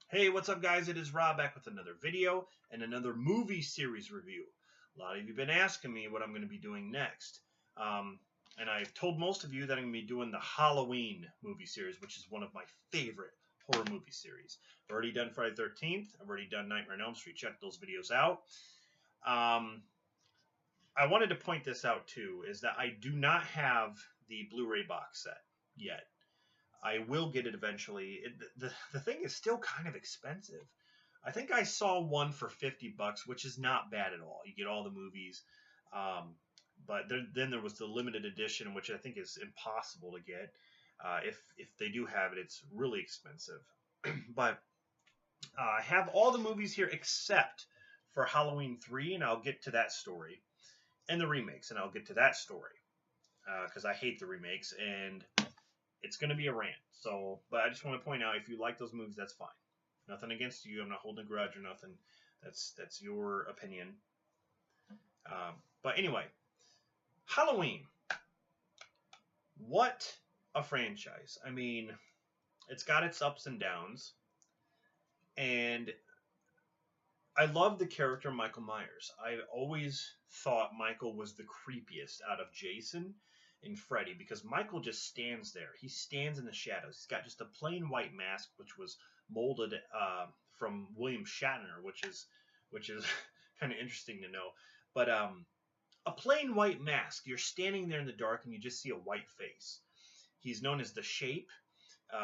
Hey, what's up, guys? It is Rob back with another video and another movie series review. A lot of you have been asking me what I'm going to be doing next. And I've told most of you that I'm going to be doing the Halloween movie series, which is one of my favorite horror movie series. I've already done Friday the 13th. I've already done Nightmare on Elm Street. Check those videos out. I wanted to point this out, too, is that I do not have the Blu-ray box set yet. I will get it eventually. The thing is still kind of expensive. I think I saw one for $50, which is not bad at all. You get all the movies, but then there was the limited edition, which I think is impossible to get. If they do have it, it's really expensive. But I have all the movies here except for Halloween 3, and I'll get to that story, and the remakes, and I'll get to that story because I hate the remakes and it's going to be a rant. So, but I just want to point out, if you like those movies, that's fine. Nothing against you. I'm not holding a grudge or nothing. That's your opinion. But anyway, Halloween. What a franchise. I mean, it's got its ups and downs. And I love the character Michael Myers. I always thought Michael was the creepiest out of Jason and Freddy because Michael just stands there. He stands in the shadows. He's got just a plain white mask, which was molded from William Shatner, which is kind of interesting to know. But a plain white mask. You're standing there in the dark and you just see a white face. He's known as the Shape,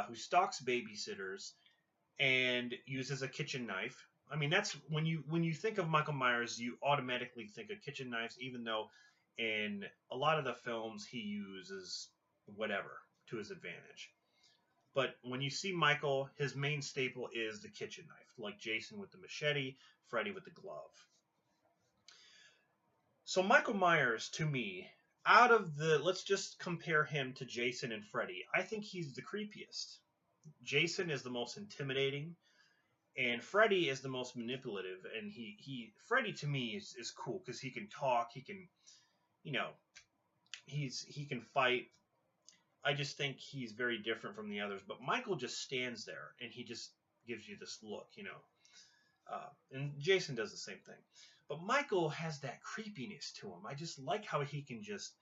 who stalks babysitters and uses a kitchen knife. I mean, that's when you think of Michael Myers, you automatically think of kitchen knives, even though in a lot of the films he uses whatever to his advantage. But when you see Michael, his main staple is the kitchen knife, like Jason with the machete, Freddy with the glove. So Michael Myers, to me, out of let's just compare him to Jason and Freddy. I think he's the creepiest. Jason is the most intimidating. And Freddy is the most manipulative, and Freddy to me is cool because he can talk, he can, you know, he can fight. I just think he's very different from the others. But Michael just stands there and he just gives you this look, and Jason does the same thing. But Michael has that creepiness to him. I just like how he can just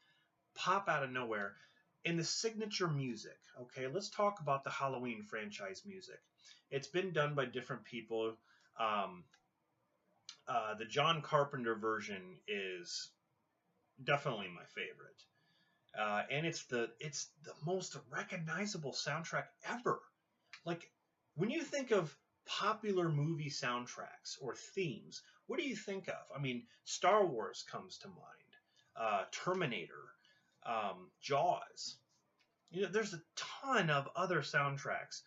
pop out of nowhere. In the signature music, okay, let's talk about the Halloween franchise music. It's been done by different people. The John Carpenter version is definitely my favorite, and it's the most recognizable soundtrack ever. Like when you think of popular movie soundtracks or themes, what do you think of? I mean, Star Wars comes to mind, Terminator, Jaws. There's a ton of other soundtracks,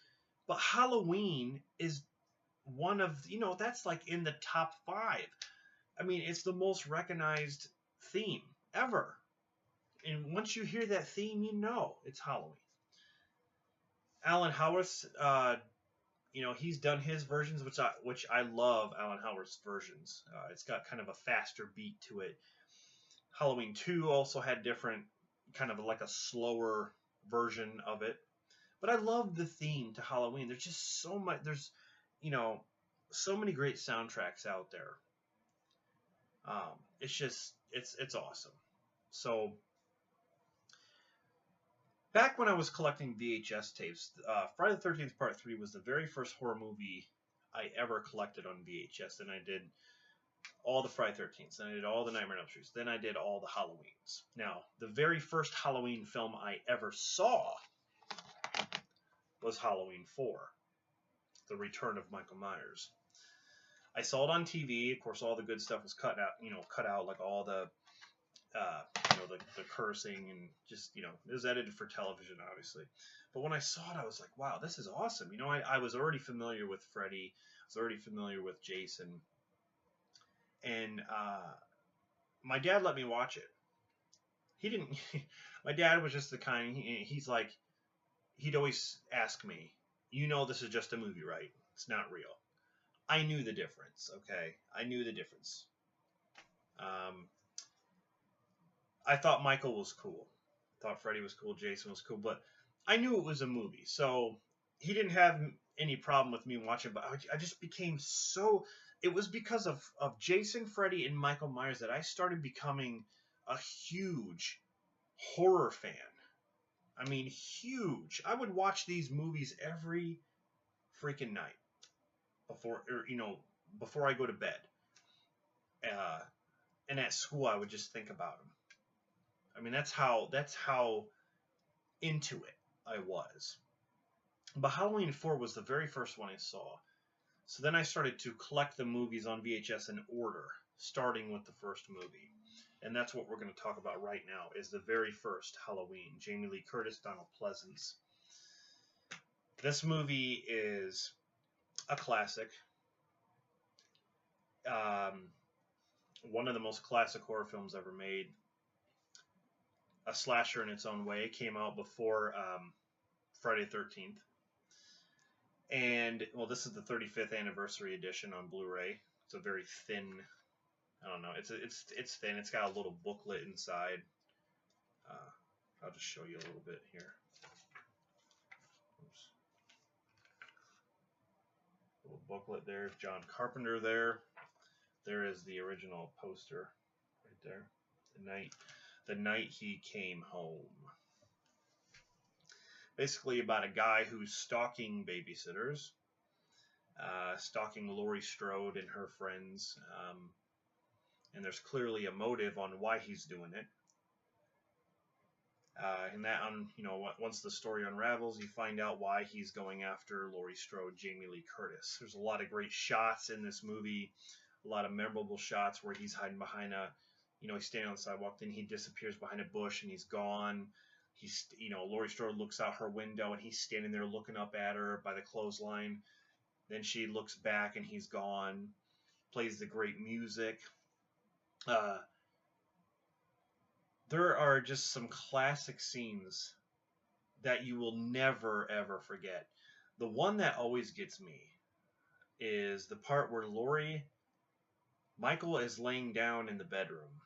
but Halloween is one of that's like in the top 5. I mean, it's the most recognized theme ever, and once you hear that theme, it's Halloween. Alan Howarth, he's done his versions, which I love. Alan Howarth's versions. It's got kind of a faster beat to it. Halloween 2 also had different, kind of like a slower version of it. But I love the theme to Halloween. There's just so much. There's, so many great soundtracks out there. It's awesome. So back when I was collecting VHS tapes, Friday the 13th Part 3 was the very first horror movie I ever collected on VHS. And I did all the Friday 13th, then I did all the Nightmare on Elm Street, then I did all the Halloweens. Now, the very first Halloween film I ever saw was Halloween 4, The Return of Michael Myers. I saw it on TV. Of course, all the good stuff was cut out, like all the, the cursing and just, it was edited for television, obviously. But when I saw it, I was like, wow, this is awesome. I was already familiar with Freddy. I was already familiar with Jason. And my dad let me watch it. He didn't. My dad was just the kind. He's like, he'd always ask me, this is just a movie, right? It's not real. I knew the difference. Okay, I knew the difference. I thought Michael was cool. I thought Freddy was cool. Jason was cool, but I knew it was a movie. So he didn't have any problem with me watching, but I just became so. It was because of Jason, Freddy, and Michael Myers that I started becoming a huge horror fan. I mean, huge. I would watch these movies every freaking night before I go to bed. Uh, and at school, I would just think about them. I mean, that's how into it I was. But Halloween 4 was the very first one I saw. So then I started to collect the movies on VHS in order, starting with the first movie. And that's what we're going to talk about right now, is the very first Halloween. Jamie Lee Curtis, Donald Pleasence. This movie is a classic. One of the most classic horror films ever made. A slasher in its own way. It came out before Friday the 13th. And, well, this is the 35th anniversary edition on Blu-ray. It's a very thin, I don't know, it's thin. It's got a little booklet inside. I'll just show you a little bit here. Oops. Little booklet there. John Carpenter there. There is the original poster right there. The night he came home. Basically about a guy who's stalking babysitters, stalking Laurie Strode and her friends, and there's clearly a motive on why he's doing it. And that, once the story unravels, you find out why he's going after Laurie Strode, Jamie Lee Curtis. There's a lot of great shots in this movie, a lot of memorable shots where he's hiding behind he's standing on the sidewalk, then he disappears behind a bush and he's gone. Laurie Strode looks out her window and he's standing there looking up at her by the clothesline. Then she looks back and he's gone. Plays the great music. There are just some classic scenes that you will never, ever forget. The one that always gets me is the part where Michael is laying down in the bedroom.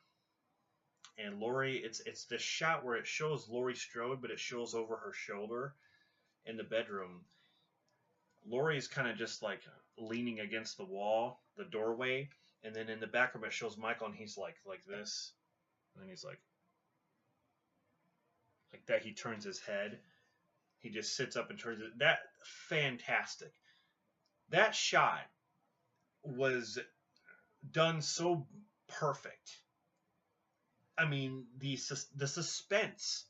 And Laurie, it's this shot where it shows Laurie Strode, but it shows over her shoulder in the bedroom. Laurie's kind of just like leaning against the wall, the doorway, and then in the background it shows Michael, and he's like this, and then he's like that. He turns his head. He just sits up and turns it. That fantastic. That shot was done so perfect. I mean, the suspense.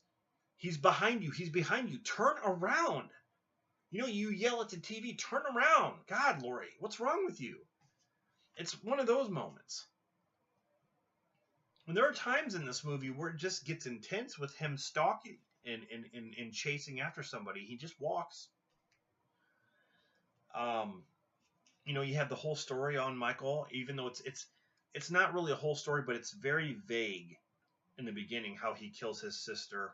He's behind you. He's behind you. Turn around. You yell at the TV, turn around. God, Laurie, what's wrong with you? It's one of those moments. And there are times in this movie where it just gets intense with him stalking and chasing after somebody. He just walks. You have the whole story on Michael, even though it's not really a whole story, but it's very vague in the beginning how he kills his sister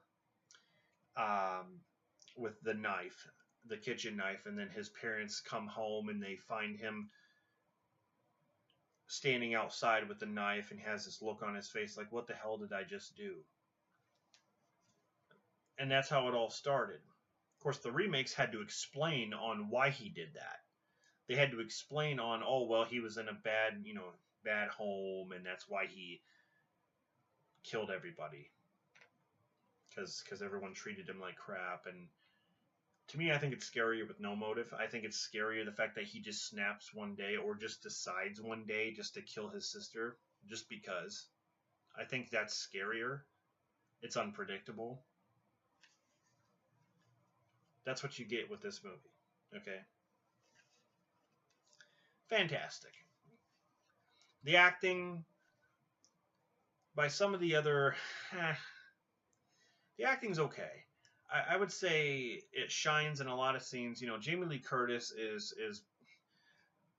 with the knife, the kitchen knife, and then his parents come home and they find him standing outside with the knife and has this look on his face like, what the hell did I just do? And that's how it all started. Of course, the remakes had to explain on why he did that. They had to explain on, he was in a bad home, and that's why he killed everybody. Because everyone treated him like crap. And to me, I think it's scarier with no motive. I think it's scarier the fact that he just snaps one day or just decides one day just to kill his sister just because. I think that's scarier. It's unpredictable. That's what you get with this movie. Okay? Fantastic. The acting by some of the other... the acting's okay. I would say it shines in a lot of scenes. Jamie Lee Curtis is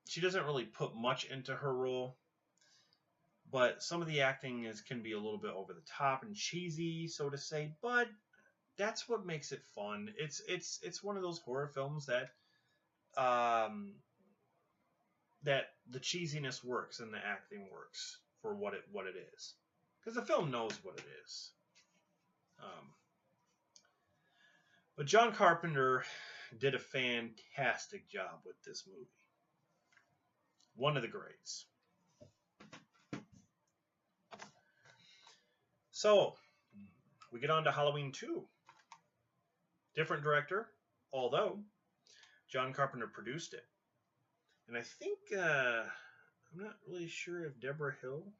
she doesn't really put much into her role, but some of the acting can be a little bit over the top and cheesy, so to say. But that's what makes it fun. It's one of those horror films that that the cheesiness works and the acting works for what it is, because the film knows what it is. But John Carpenter did a fantastic job with this movie. One of the greats. So, we get on to Halloween 2. Different director, although John Carpenter produced it. And I think, I'm not really sure if Deborah Hill.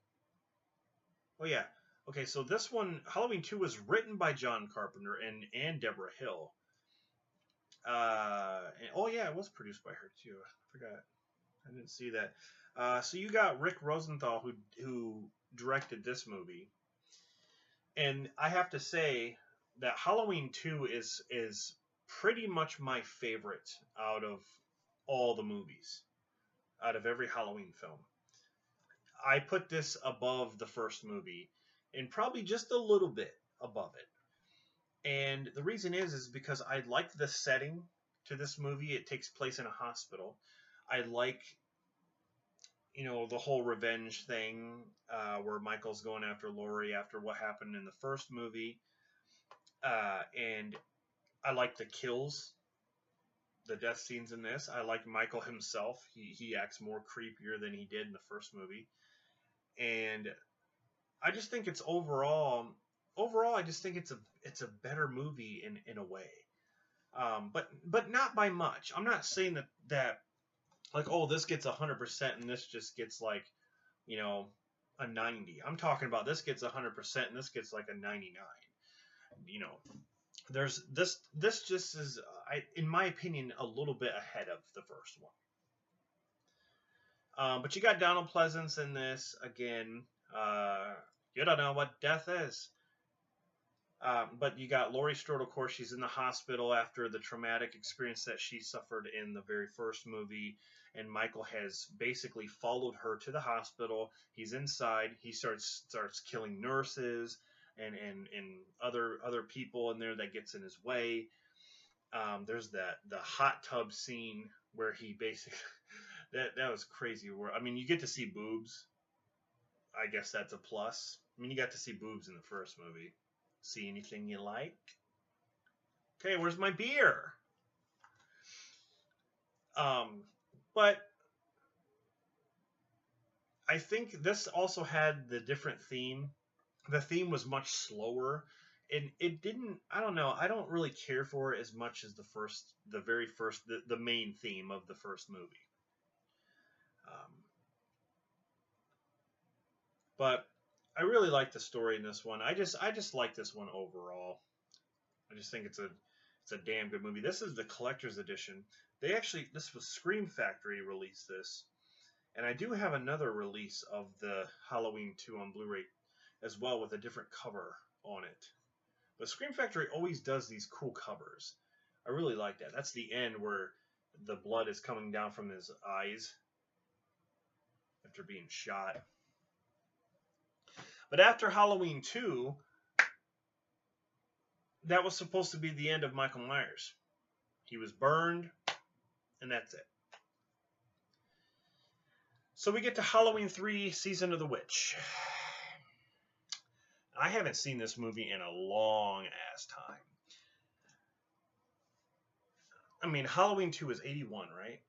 Oh, yeah. Okay, so this one, Halloween 2, was written by John Carpenter and Deborah Hill. Oh, yeah, it was produced by her, too. I forgot. I didn't see that. So you got Rick Rosenthal, who directed this movie. And I have to say that Halloween 2 is pretty much my favorite out of all the movies, out of every Halloween film. I put this above the first movie, and probably just a little bit above it. And the reason is because I like the setting to this movie. It takes place in a hospital. I like, the whole revenge thing, where Michael's going after Laurie after what happened in the first movie. And I like the kills, the death scenes in this. I like Michael himself. He acts more creepier than he did in the first movie. And I just think it's overall, I just think it's a better movie in a way. But not by much. I'm not saying that like, oh, this gets 100% and this just gets like, a 90. I'm talking about this gets 100% and this gets like a 99. There's this just is, in my opinion, a little bit ahead of the first one. But you got Donald Pleasance in this again. You don't know what death is. But you got Laurie Strode, of course. She's in the hospital after the traumatic experience that she suffered in the very first movie. And Michael has basically followed her to the hospital. He's inside. He starts killing nurses and other people in there that gets in his way. There's the hot tub scene where he basically that was crazy. Where, I mean, you get to see boobs. I guess that's a plus. I mean, you got to see boobs in the first movie. See anything you like? Okay, where's my beer? But I think this also had the different theme. The theme was much slower, and it didn't. I don't know. I don't really care for it as much as the very first, the main theme of the first movie. But I really like the story in this one. I just like this one overall. I just think it's a damn good movie. This is the collector's edition. This was Scream Factory released this. And I do have another release of the Halloween 2 on Blu-ray as well with a different cover on it. But Scream Factory always does these cool covers. I really like that. That's the end where the blood is coming down from his eyes after being shot. But after Halloween 2, that was supposed to be the end of Michael Myers. He was burned, and that's it. So we get to Halloween 3, Season of the Witch. I haven't seen this movie in a long-ass time. I mean, Halloween 2 is 81, right?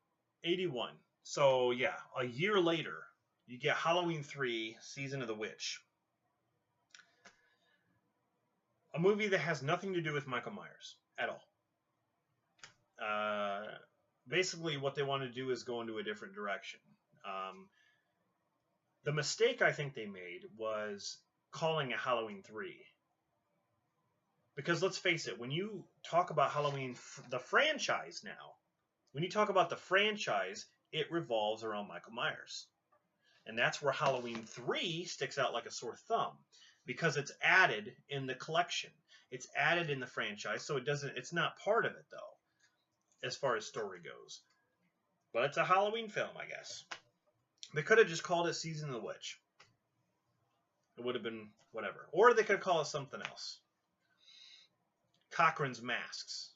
81. So, yeah, a year later, you get Halloween 3, Season of the Witch. A movie that has nothing to do with Michael Myers at all. Basically, what they want to do is go into a different direction. The mistake I think they made was calling it Halloween 3. Because let's face it, when you talk about Halloween, the franchise now, when you talk about the franchise, it revolves around Michael Myers. And that's where Halloween 3 sticks out like a sore thumb. Because it's added in the collection. It's added in the franchise, so it's not part of it, though, as far as story goes. But it's a Halloween film, I guess. They could have just called it Season of the Witch. It would have been whatever. Or they could call it something else. Cochrane's Masks.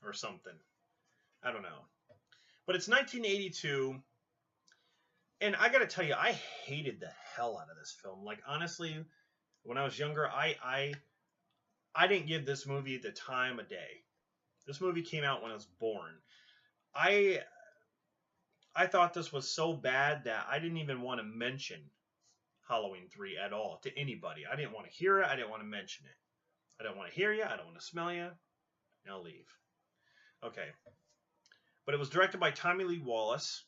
Or something. I don't know. But it's 1982. And I gotta tell you, I hated the hell out of this film. Like, honestly, when I was younger, I didn't give this movie the time of day. This movie came out when I was born. I I thought this was so bad that I didn't even want to mention Halloween 3 at all to anybody. I didn't want to hear it. I didn't want to mention it. I don't want to hear you. I don't want to smell you. Now leave. Okay. But it was directed by Tommy Lee Wallace.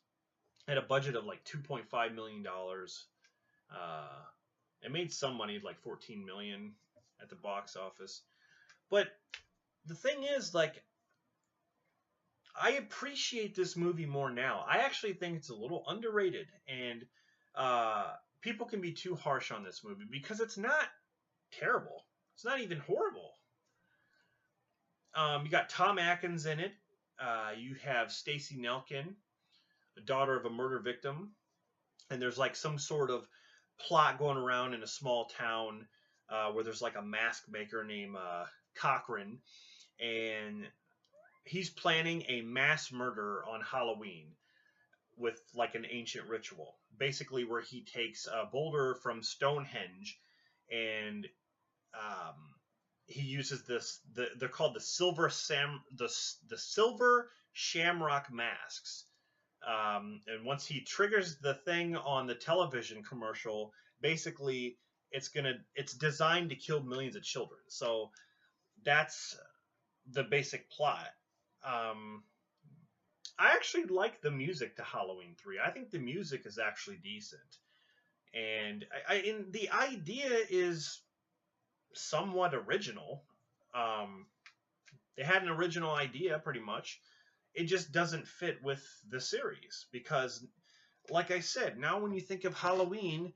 Had a budget of like $2.5 million. It made some money, like $14 million at the box office. But the thing is, like, I appreciate this movie more now. I actually think it's a little underrated, and people can be too harsh on this movie because it's not terrible. It's not even horrible. You got Tom Atkins in it. You have Stacey Nelkin, the daughter of a murder victim, and there's like some sort of plot going around in a small town where there's like a mask maker named Cochran, and he's planning a mass murder on Halloween with like an ancient ritual, basically where he takes a boulder from Stonehenge and he uses this. They're called the silver shamrock masks. And once he triggers the thing on the television commercial, basically it's designed to kill millions of children. So that's the basic plot. I actually like the music to Halloween 3. I think the music is actually decent, and the idea is somewhat original. They had an original idea, pretty much. It just doesn't fit with the series because, like I said, now when you think of Halloween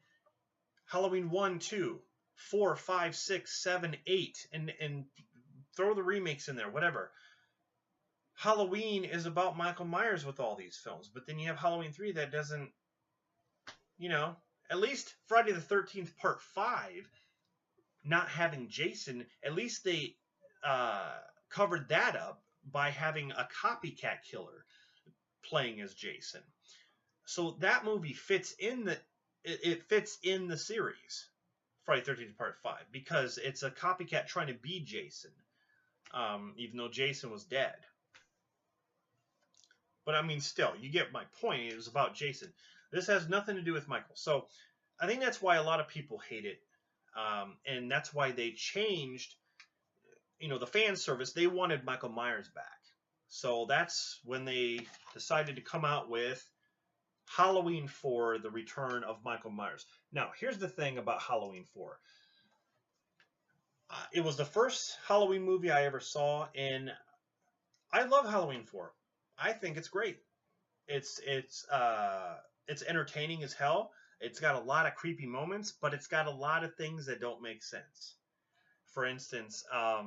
1, 2, 4, 5, 6, 7, 8, and throw the remakes in there, whatever. Halloween is about Michael Myers with all these films, but then you have Halloween 3 that doesn't, at least Friday the 13th Part 5, not having Jason, at least they covered that up by having a copycat killer playing as Jason. So that movie fits in the series, Friday the 13th Part 5, because it's a copycat trying to be Jason, even though Jason was dead. But I mean, still, you get my point. It was about Jason. This has nothing to do with Michael. So I think that's why a lot of people hate it. And that's why they changed, the fan service. They wanted Michael Myers back. So that's when they decided to come out with Halloween 4, The Return of Michael Myers. Now, here's the thing about Halloween 4. It was the first Halloween movie I ever saw, and I love Halloween 4. I think it's great. It's entertaining as hell. It's got a lot of creepy moments, but it's got a lot of things that don't make sense. For instance, how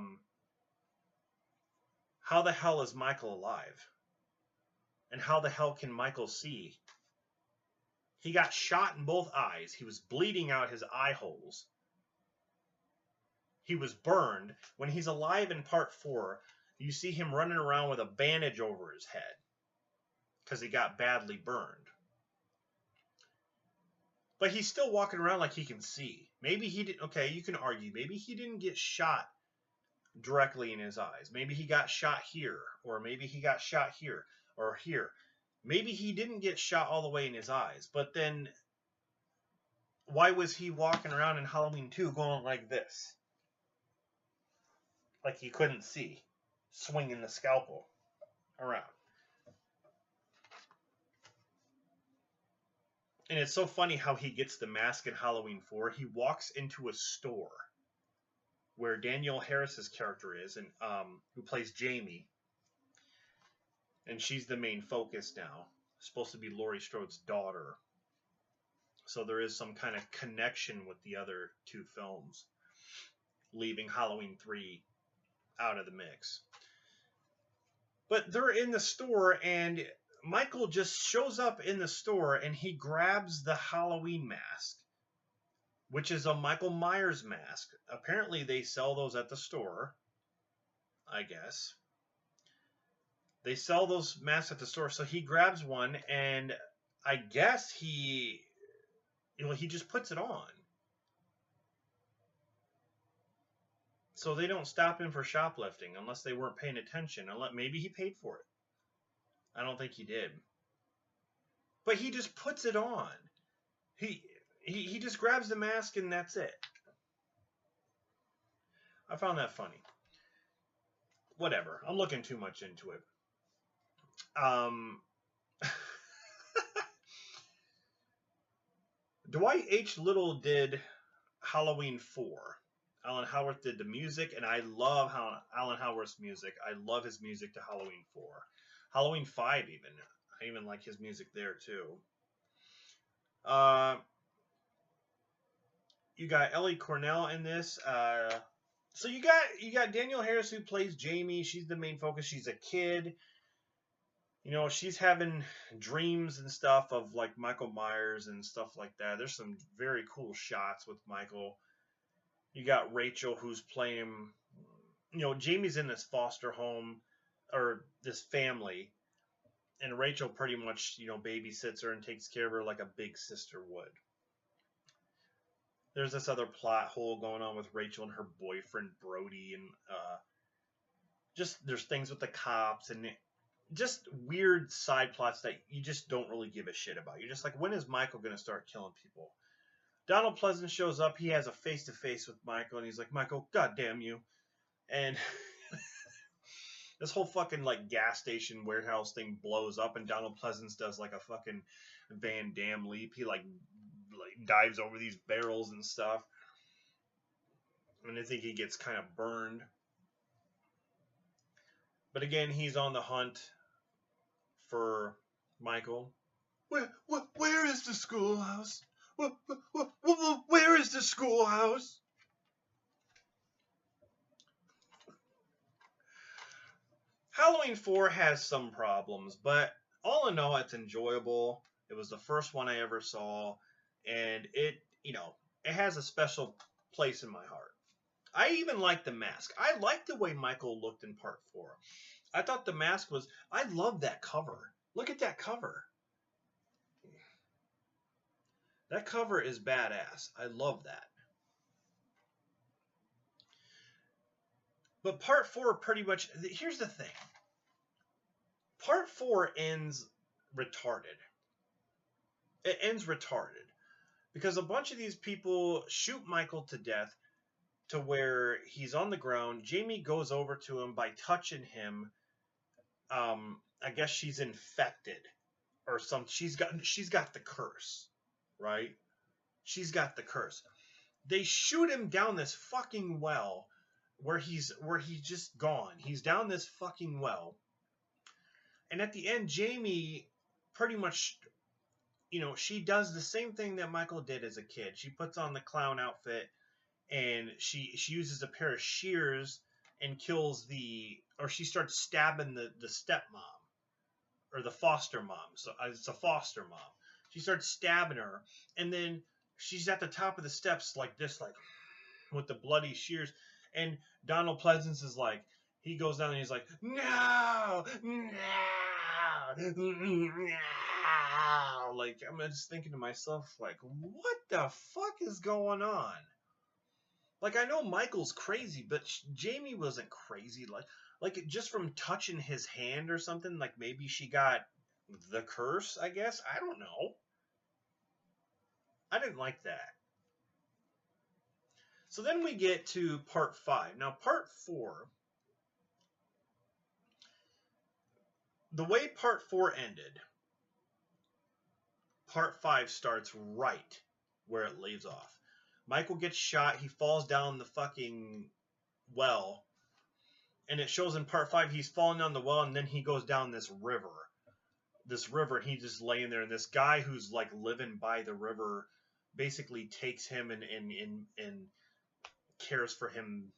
the hell is Michael alive? And how the hell can Michael see? He got shot in both eyes. He was bleeding out his eye holes. He was burned. When he's alive in Part 4, you see him running around with a bandage over his head because he got badly burned. But he's still walking around like he can see. Maybe he didn't. Okay, you can argue. Maybe he didn't get shot directly in his eyes. Maybe he got shot here, or maybe he got shot here, or here. Maybe he didn't get shot all the way in his eyes. But then, why was he walking around in Halloween 2 going like this? Like he couldn't see, swinging the scalpel around. And it's so funny how he gets the mask in Halloween 4. He walks into a store where Danielle Harris's character is, and who plays Jamie, and she's the main focus now. Supposed to be Laurie Strode's daughter. So there is some kind of connection with the other two films, leaving Halloween 3 out of the mix. But they're in the store, and Michael just shows up in the store, and he grabs the Halloween mask, which is a Michael Myers mask. Apparently they sell those at the store, I guess. They sell those masks at the store, so he grabs one, and I guess he just puts it on. So they don't stop him for shoplifting unless they weren't paying attention. Unless maybe he paid for it. I don't think he did. But he just puts it on. He he just grabs the mask and that's it. I found that funny. Whatever. I'm looking too much into it. Dwight H. Little did Halloween 4. Alan Howarth did the music, and I love Alan Howarth's music. I love his music to Halloween 4. Halloween 5 even. I even like his music there too. You got Ellie Cornell in this. So you got Danielle Harris who plays Jamie. She's the main focus. She's a kid. You know, she's having dreams and stuff of like Michael Myers and stuff like that. There's some very cool shots with Michael. You got Rachel who's playing, you know, Jamie's in this foster home or this family, and Rachel pretty much, you know, babysits her and takes care of her like a big sister would. There's this other plot hole going on with Rachel and her boyfriend Brody, and just there's things with the cops and just weird side plots that you just don't really give a shit about. You're just like, when is Michael going to start killing people? Donald Pleasance shows up. He has a face-to-face with Michael, and he's like, Michael, goddamn you. And this whole fucking like gas station warehouse thing blows up, and Donald Pleasance does like a fucking Van Damme leap. He like dives over these barrels and stuff. And I think he gets kind of burned. But again, he's on the hunt for Michael. Where is the schoolhouse? Where is the schoolhouse? Halloween 4 has some problems, but all in all, it's enjoyable. It was the first one I ever saw, and it, you know, it has a special place in my heart. I even like the mask. I like the way Michael looked in part 4. I thought the mask was, I love that cover. Look at that cover. That cover is badass. I love that. But part 4 pretty much, here's the thing. Part 4 ends retarded. It ends retarded. Because a bunch of these people shoot Michael to death to where he's on the ground. Jamie goes over to him by touching him. I guess she's infected or something. She's got the curse, right? She's got the curse. They shoot him down this fucking well where he's just gone. He's down this fucking well. And at the end, Jamie pretty much, you know, she does the same thing that Michael did as a kid. She puts on the clown outfit and she uses a pair of shears and kills she starts stabbing the stepmom or the foster mom. So it's a foster mom. She starts stabbing her, and then she's at the top of the steps like this, like with the bloody shears. And Donald Pleasance is like, he goes down and he's like, no, like I'm just thinking to myself, like, what the fuck is going on? Like, I know Michael's crazy, but Jamie wasn't crazy. Like just from touching his hand or something, like maybe she got the curse, I guess. I don't know. I didn't like that. So then we get to part 5. Now, part 4, the way part 4 ended, part 5 starts right where it leaves off. Michael gets shot. He falls down the fucking well. And it shows in part 5 he's falling down the well, and then he goes down this river. And he's just laying there. And this guy who's like living by the river basically takes him and cares for him,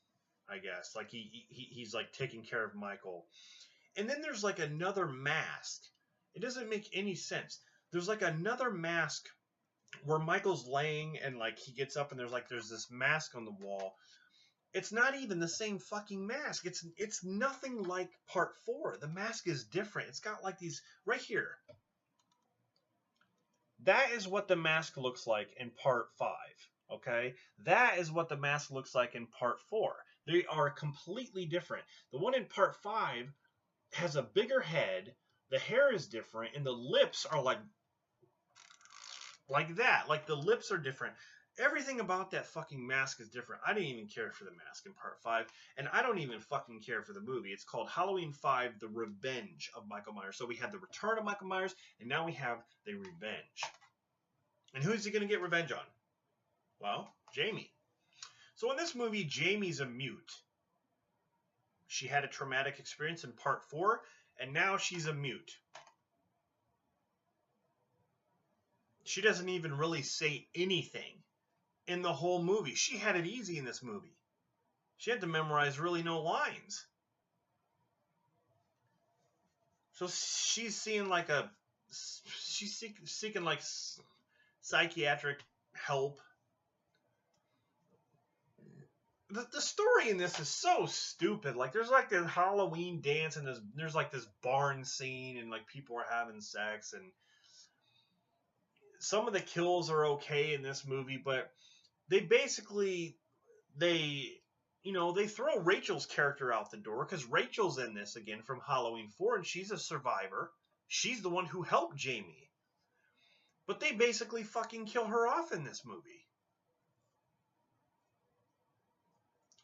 I guess. Like he's like taking care of Michael. And then there's like another mask. It doesn't make any sense. There's like another mask where Michael's laying and like he gets up and there's this mask on the wall. It's not even the same fucking mask. It's nothing like part 4. The mask is different. It's got like these right here. That is what the mask looks like in part 5. Okay? That is what the mask looks like in part 4. They are completely different. The one in part 5 has a bigger head, the hair is different, and the lips are like that. Like the lips are different. Everything about that fucking mask is different. I didn't even care for the mask in part 5, and I don't even fucking care for the movie. It's called Halloween 5: The Revenge of Michael Myers. So we had the return of Michael Myers, and now we have the revenge. And who's he going to get revenge on? Well, Jamie. So in this movie, Jamie's a mute. She had a traumatic experience in part 4, and now she's a mute. She doesn't even really say anything in the whole movie. She had it easy in this movie. She had to memorize really no lines. So she's seeing like she's seeking like psychiatric help. The story in this is so stupid. Like there's like this Halloween dance and there's like this barn scene and like people are having sex, and some of the kills are okay in this movie, but they basically they throw Rachel's character out the door because Rachel's in this again from Halloween 4 and she's a survivor. She's the one who helped Jamie. But they basically fucking kill her off in this movie.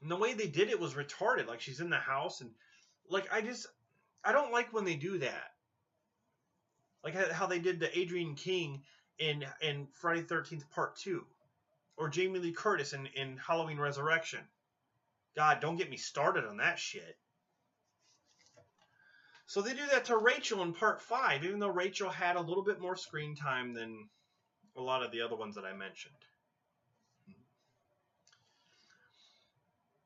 And the way they did it was retarded. Like she's in the house and like I don't like when they do that. Like how they did to Adrienne King in Friday the 13th Part 2. Or Jamie Lee Curtis in Halloween Resurrection. God, don't get me started on that shit. So they do that to Rachel in part 5, even though Rachel had a little bit more screen time than a lot of the other ones that I mentioned.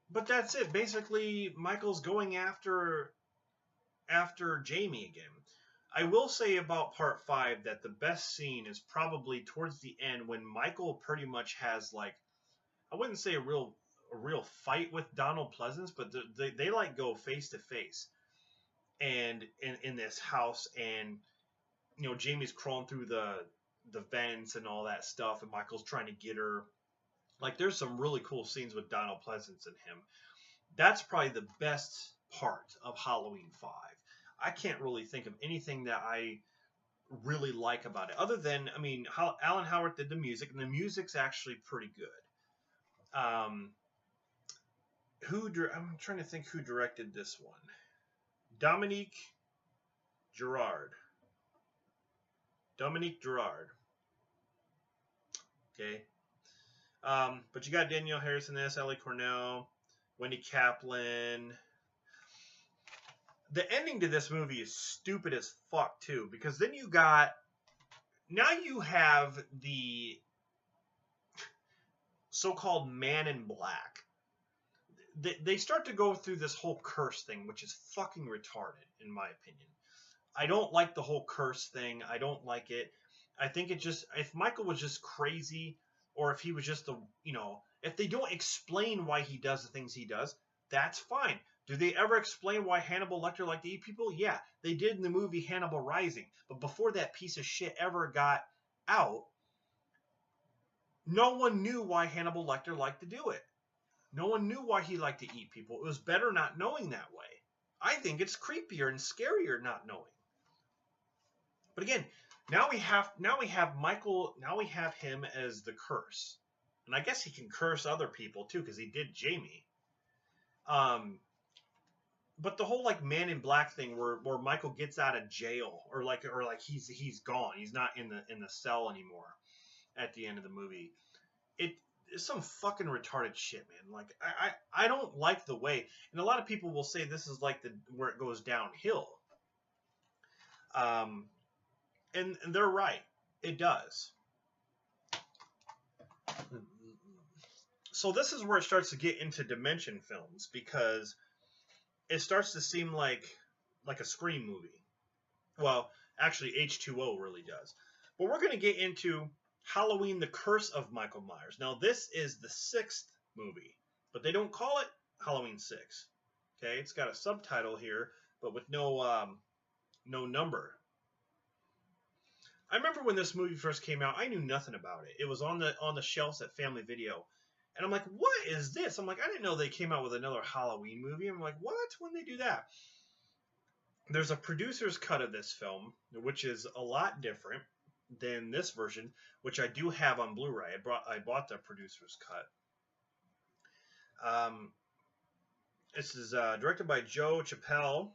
But that's it. Basically, Michael's going after Jamie again. I will say about part 5 that the best scene is probably towards the end when Michael pretty much has like, I wouldn't say a real fight with Donald Pleasance, but they like go face to face. And in this house, and Jamie's crawling through the vents and all that stuff, and Michael's trying to get her. Like there's some really cool scenes with Donald Pleasance and him. That's probably the best part of Halloween 5. I can't really think of anything that I really like about it, other than Alan Howard did the music, and the music's actually pretty good. I'm trying to think who directed this one. Dominique Girard. Okay. But you got Danielle Harris in this, Ellie Cornell, Wendy Kaplan. The ending to this movie is stupid as fuck too, because then you have the so-called Man in Black. They start to go through this whole curse thing, which is fucking retarded, in my opinion. I don't like the whole curse thing. I don't like it. I think if Michael was just crazy, or if he was just if they don't explain why he does the things he does, that's fine. Do they ever explain why Hannibal Lecter liked to eat people? Yeah, they did in the movie Hannibal Rising. But before that piece of shit ever got out, no one knew why Hannibal Lecter liked to do it. No one knew why he liked to eat people. It was better not knowing that way. I think it's creepier and scarier not knowing. But again, now we have Michael. Now we have him as the curse, and I guess he can curse other people too because he did Jamie. But the whole like Man in Black thing, where Michael gets out of jail, or like he's gone. He's not in the cell anymore at the end of the movie. It's some fucking retarded shit, man. Like I don't like the way, and a lot of people will say this is like where it goes downhill. And they're right. It does. So this is where it starts to get into Dimension films, because it starts to seem like a Scream movie. Well, actually H2O really does. But we're going to get into Halloween: The Curse of Michael Myers. Now this is the 6th movie, but they don't call it Halloween 6. Okay, it's got a subtitle here, but with no number. I remember when this movie first came out, I knew nothing about it. It was on the shelves at Family Video, And I'm like, what is this? I'm like, I didn't know they came out with another Halloween movie. I'm like, what? When they do that? There's a producer's cut of this film, which is a lot different than this version, which I do have on Blu-ray. I bought the producer's cut. This is directed by Joe Chappelle.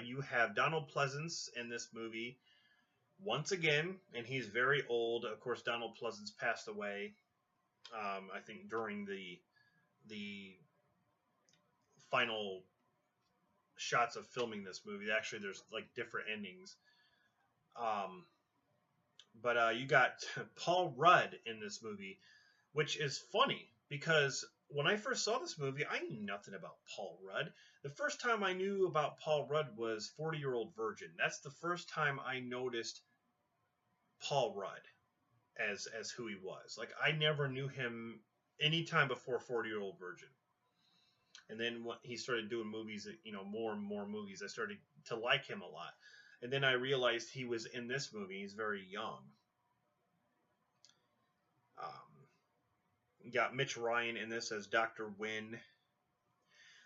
You have Donald Pleasance in this movie once again, and he's very old. Of course, Donald Pleasance passed away. I think during the final shots of filming this movie. Actually, there's like different endings. But you got Paul Rudd in this movie, which is funny because when I first saw this movie, I knew nothing about Paul Rudd. The first time I knew about Paul Rudd was 40-Year-Old Virgin. That's the first time I noticed Paul Rudd as who he was. Like, I never knew him any time before 40-Year-Old Virgin. And then when he started doing movies, more and more movies, I started to like him a lot. And then I realized he was in this movie. He's very young. You got Mitch Ryan in this as Dr. Wynn.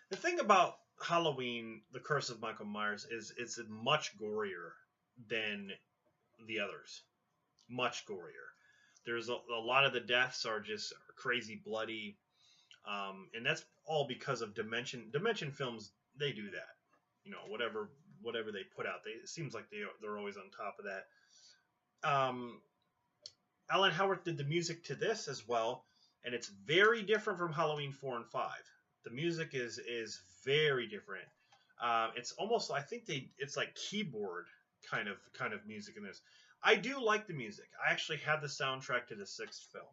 The thing about Halloween, The Curse of Michael Myers, is it's much gorier than the others. Much gorier. There's a lot of the deaths are just crazy bloody. And that's all because of Dimension films. They do that, whatever they put out. It seems like they're always on top of that. Alan Howard did the music to this as well, and it's very different from Halloween 4 and 5. The music is very different. It's almost, I think it's like keyboard kind of music in this. I do like the music. I actually have the soundtrack to the 6th film.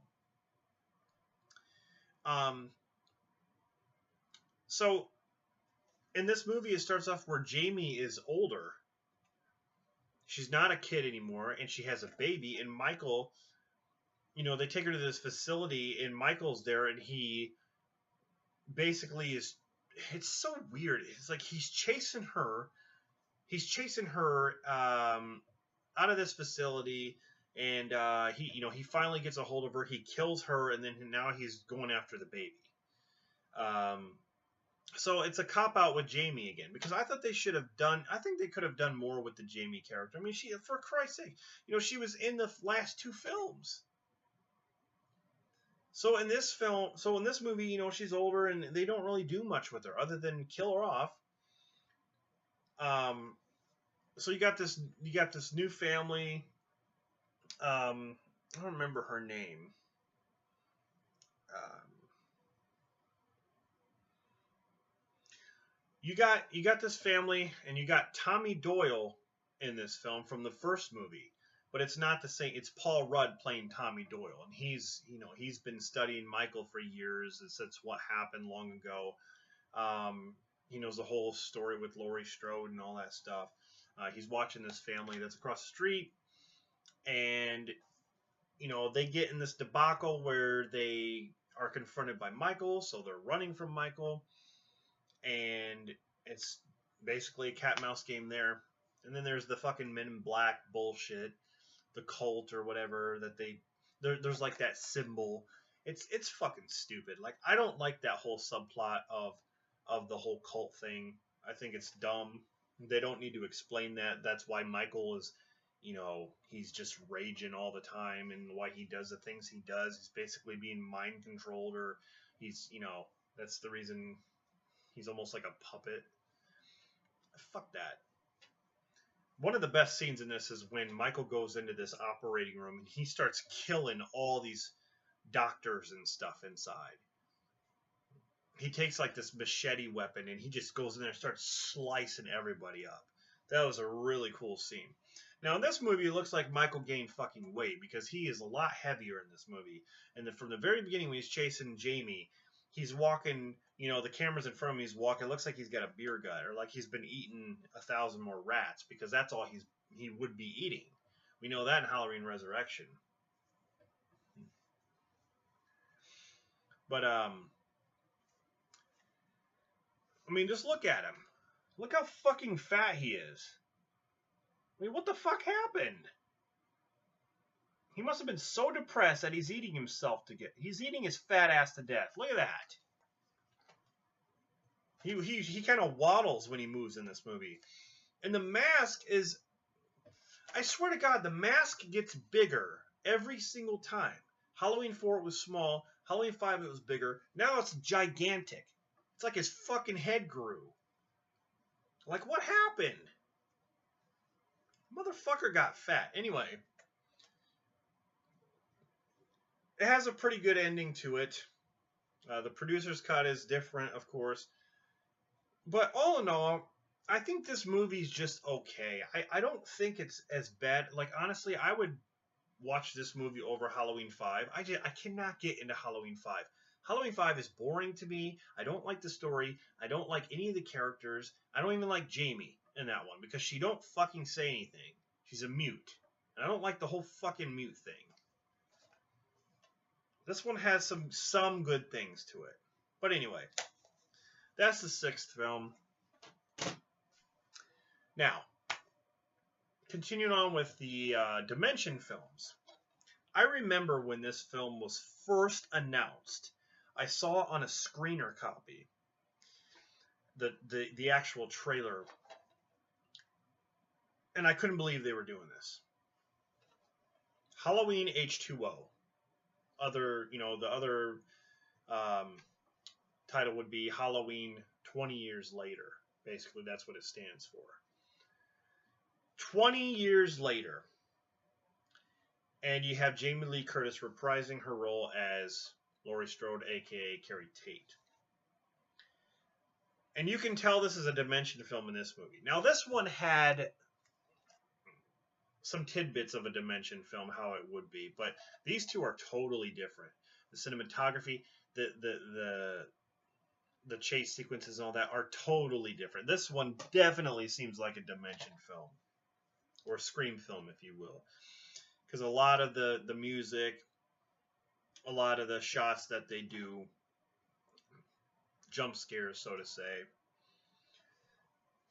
So in this movie, it starts off where Jamie is older. She's not a kid anymore, and she has a baby. And Michael, they take her to this facility, and Michael's there, and he basically is. It's so weird. It's like he's chasing her. He's chasing her out of this facility, and he finally gets a hold of her. He kills her, and then now he's going after the baby. So it's a cop-out with Jamie again, because I thought they should have done. I think they could have done more with the Jamie character. I mean, for Christ's sake, she was in the last 2 films. So in this movie, she's older, and they don't really do much with her other than kill her off. So you got this new family. I don't remember her name. You got this family, and you got Tommy Doyle in this film from the first movie, but it's not the same. It's Paul Rudd playing Tommy Doyle, and he's been studying Michael for years. That's what happened long ago. He knows the whole story with Laurie Strode and all that stuff. He's watching this family that's across the street, and they get in this debacle where they are confronted by Michael, so they're running from Michael. And it's basically a cat and mouse game there. And then there's the fucking Men in Black bullshit, the cult or whatever that there's like that symbol. It's fucking stupid. Like, I don't like that whole subplot of the whole cult thing. I think it's dumb. They don't need to explain that. That's why Michael is, he's just raging all the time, and why he does the things he does. He's basically being mind controlled, or he's, that's the reason. He's almost like a puppet. Fuck that. One of the best scenes in this is when Michael goes into this operating room and he starts killing all these doctors and stuff inside. He takes like this machete weapon and he just goes in there and starts slicing everybody up. That was a really cool scene. Now in this movie, it looks like Michael gained fucking weight because he is a lot heavier in this movie. And then from the very beginning when he's chasing Jamie, he's walking, the camera's in front of him, he's walking. It looks like he's got a beer gut, or like he's been eating 1,000 more rats, because that's all he would be eating. We know that in Halloween Resurrection. But, just look at him. Look how fucking fat he is. What the fuck happened? He must have been so depressed that he's eating his fat ass to death. Look at that. He kind of waddles when he moves in this movie. And the mask is, I swear to God, the mask gets bigger every single time. Halloween 4 it was small. Halloween 5 it was bigger. Now it's gigantic. It's like his fucking head grew. Like, what happened? Motherfucker got fat. Anyway, it has a pretty good ending to it. The producer's cut is different, of course. But all in all, I think this movie's just okay. I don't think it's as bad. Like, honestly, I would watch this movie over Halloween 5. I cannot get into Halloween 5. Halloween 5 is boring to me. I don't like the story. I don't like any of the characters. I don't even like Jamie in that one because she don't fucking say anything. She's a mute. And I don't like the whole fucking mute thing. This one has some good things to it. But anyway, that's the 6th film. Now, continuing on with the Dimension films. I remember when this film was first announced, I saw on a screener copy the actual trailer, and I couldn't believe they were doing this. Halloween H2O. The other title would be Halloween 20 Years Later. Basically, that's what it stands for. 20 years later. And you have Jamie Lee Curtis reprising her role as Laurie Strode, a.k.a. Carrie Tate. And you can tell this is a Dimension film in this movie. Now, this one had some tidbits of a Dimension film, how it would be. But these two are totally different. The cinematography, the chase sequences and all that are totally different. This one definitely seems like a Dimension film. Or a Scream film, if you will. Because a lot of the music, a lot of the shots that they do, jump scares, so to say.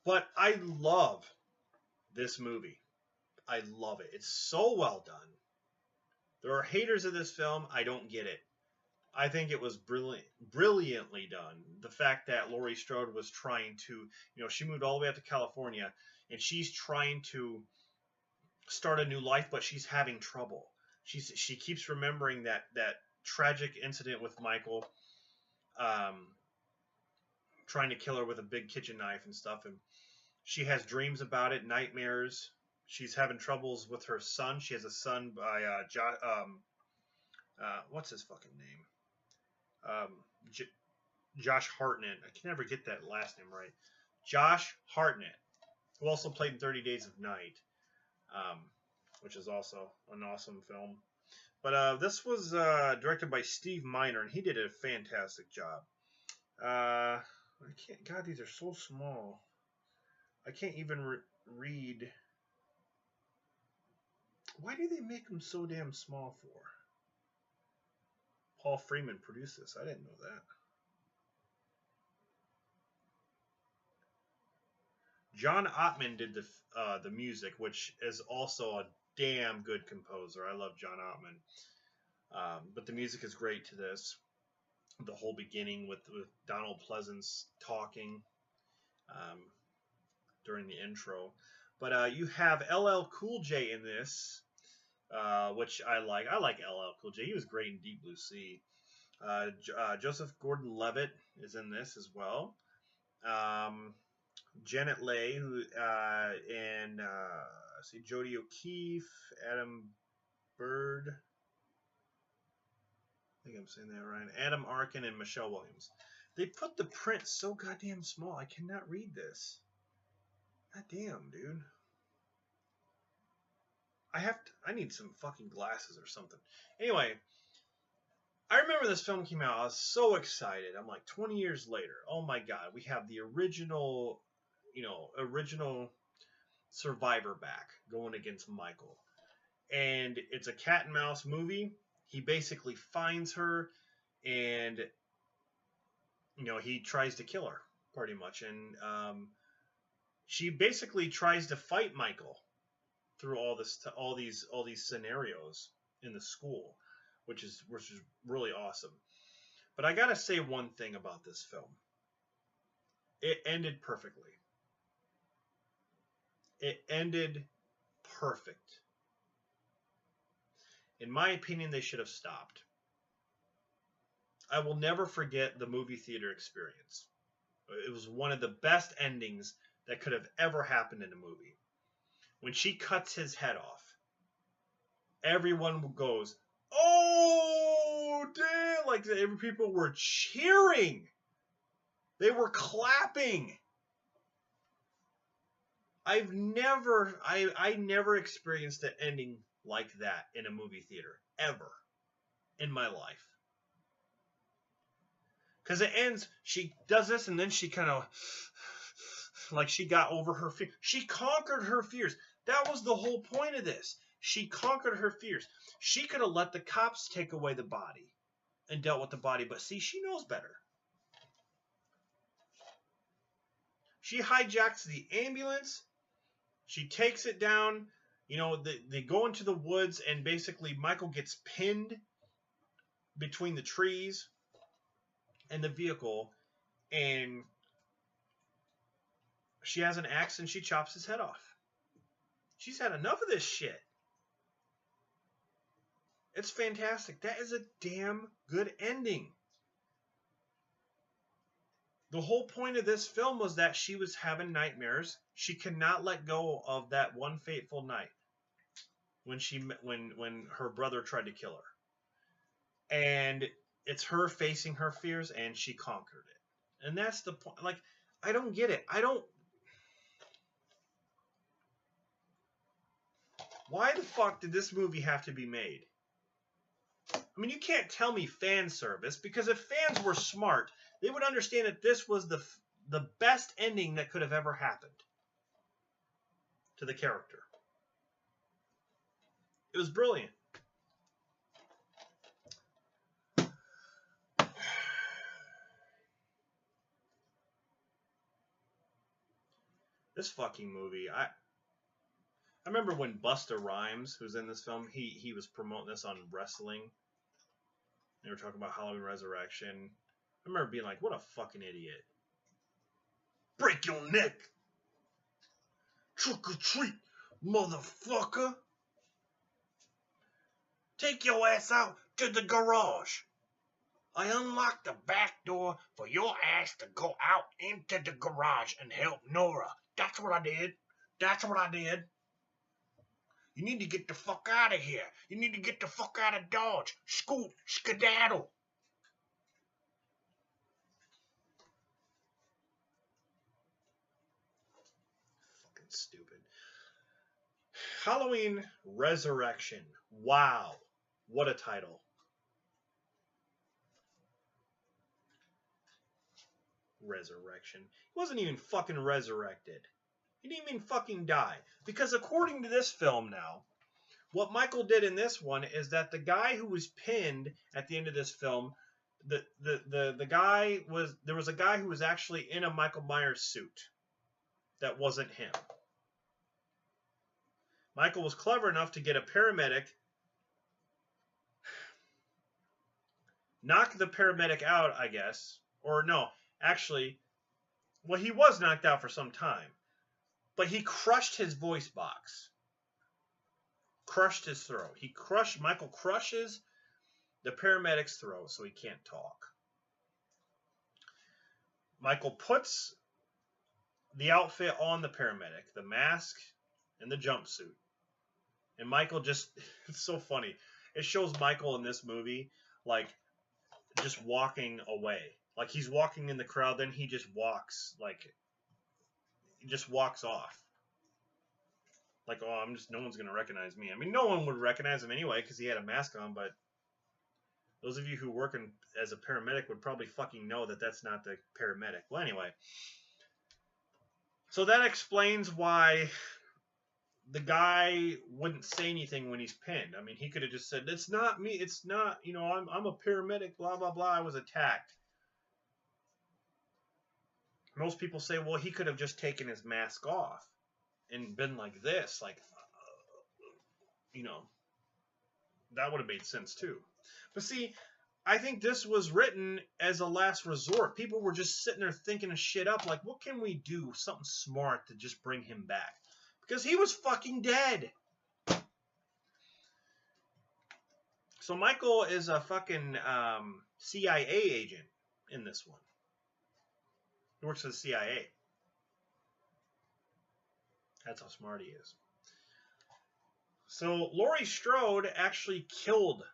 But I love this movie. I love it. It's so well done. There are haters of this film. I don't get it. I think it was brilliantly done. The fact that Laurie Strode was trying to, she moved all the way out to California, and she's trying to start a new life, but she's having trouble. She keeps remembering that tragic incident with Michael, trying to kill her with a big kitchen knife and stuff, and she has dreams about it, nightmares. She's having troubles with her son. She has a son by what's his fucking name? Josh Hartnett. I can never get that last name right. Josh Hartnett, who also played in 30 Days of Night. Which is also an awesome film. But this was directed by Steve Miner, and he did a fantastic job. I can't. God, these are so small. I can't even read. Why do they make them so damn small for? Paul Freeman produced this. I didn't know that. John Ottman did the music, which is also a damn good composer. I love John Ottman. But the music is great to this. The whole beginning with Donald Pleasance talking during the intro. But you have LL Cool J in this, which I like. I like LL Cool J. He was great in Deep Blue Sea. Joseph Gordon-Levitt is in this as well. Janet Leigh, and Jodie O'Keefe, Adam Bird. I think I'm saying that right. Adam Arkin and Michelle Williams. They put the print so goddamn small. I cannot read this. God damn, dude. I need some fucking glasses or something. Anyway, I remember this film came out. I was so excited. I'm like, 20 years later. Oh my God, we have the original survivor back going against Michael. And it's a cat and mouse movie. He basically finds her and, he tries to kill her pretty much. And she basically tries to fight Michael through all these scenarios. in the school, which is really awesome. But I gotta say one thing about this film. It ended perfectly. It ended perfect. In my opinion, they should have stopped. I will never forget the movie theater experience. It was one of the best endings that could have ever happened in a movie. When she cuts his head off, everyone goes, "Oh, damn!" Like every people were cheering. They were clapping. I never experienced an ending like that in a movie theater ever in my life. Because it ends, she does this, and then she kind of, like she got over her fear. She conquered her fears. That was the whole point of this. She conquered her fears. She could have let the cops take away the body and dealt with the body, but see, she knows better. She hijacks the ambulance. She takes it down. You know, they go into the woods, and basically Michael gets pinned between the trees and the vehicle, and she has an axe and she chops his head off. She's had enough of this shit. It's fantastic. That is a damn good ending. The whole point of this film was that she was having nightmares. She cannot let go of that one fateful night when her brother tried to kill her. And it's her facing her fears, and she conquered it. And that's the point. Like, I don't get it. Why the fuck did this movie have to be made? I mean, you can't tell me fan service, because if fans were smart, they would understand that this was the best ending that could have ever happened to the character. It was brilliant. This fucking movie, I remember when Busta Rhymes, who's in this film, he was promoting this on wrestling. They were talking about Halloween Resurrection. I remember being like, what a fucking idiot. Break your neck. Trick or treat, motherfucker. Take your ass out to the garage. I unlocked the back door for your ass to go out into the garage and help Nora. That's what I did. You need to get the fuck out of here. You need to get the fuck out of Dodge. Scoot, skedaddle. Fucking stupid. Halloween Resurrection. Wow. What a title. Resurrection. He wasn't even fucking resurrected. He didn't even fucking die. Because according to this film now, what Michael did in this one is that the guy who was pinned at the end of this film, the guy was, there was a guy who was actually in a Michael Myers suit. That wasn't him. Michael was clever enough to get a paramedic, knock the paramedic out, I guess. Or no, actually, well, he was knocked out for some time. But he crushed his voice box. Crushed his throat. Michael crushes the paramedic's throat so he can't talk. Michael puts the outfit on the paramedic, the mask and the jumpsuit. And Michael just, it's so funny. It shows Michael in this movie, like, just walking away. Like, he's walking in the crowd, then he just walks, like, he just walks off. Like, oh, no one's going to recognize me. I mean, no one would recognize him anyway because he had a mask on, but those of you who work as a paramedic would probably fucking know that that's not the paramedic. Well, anyway. So that explains why the guy wouldn't say anything when he's pinned. I mean, he could have just said, it's not me, it's not, you know, I'm a paramedic, blah, blah, blah, I was attacked. Most people say, well, he could have just taken his mask off and been like this, like, you know, that would have made sense too. But see, I think this was written as a last resort. People were just sitting there thinking of shit up, like, what can we do? Something smart to just bring him back. Because he was fucking dead. So Michael is a fucking CIA agent in this one. He works for the CIA. That's how smart he is. So Laurie Strode actually killed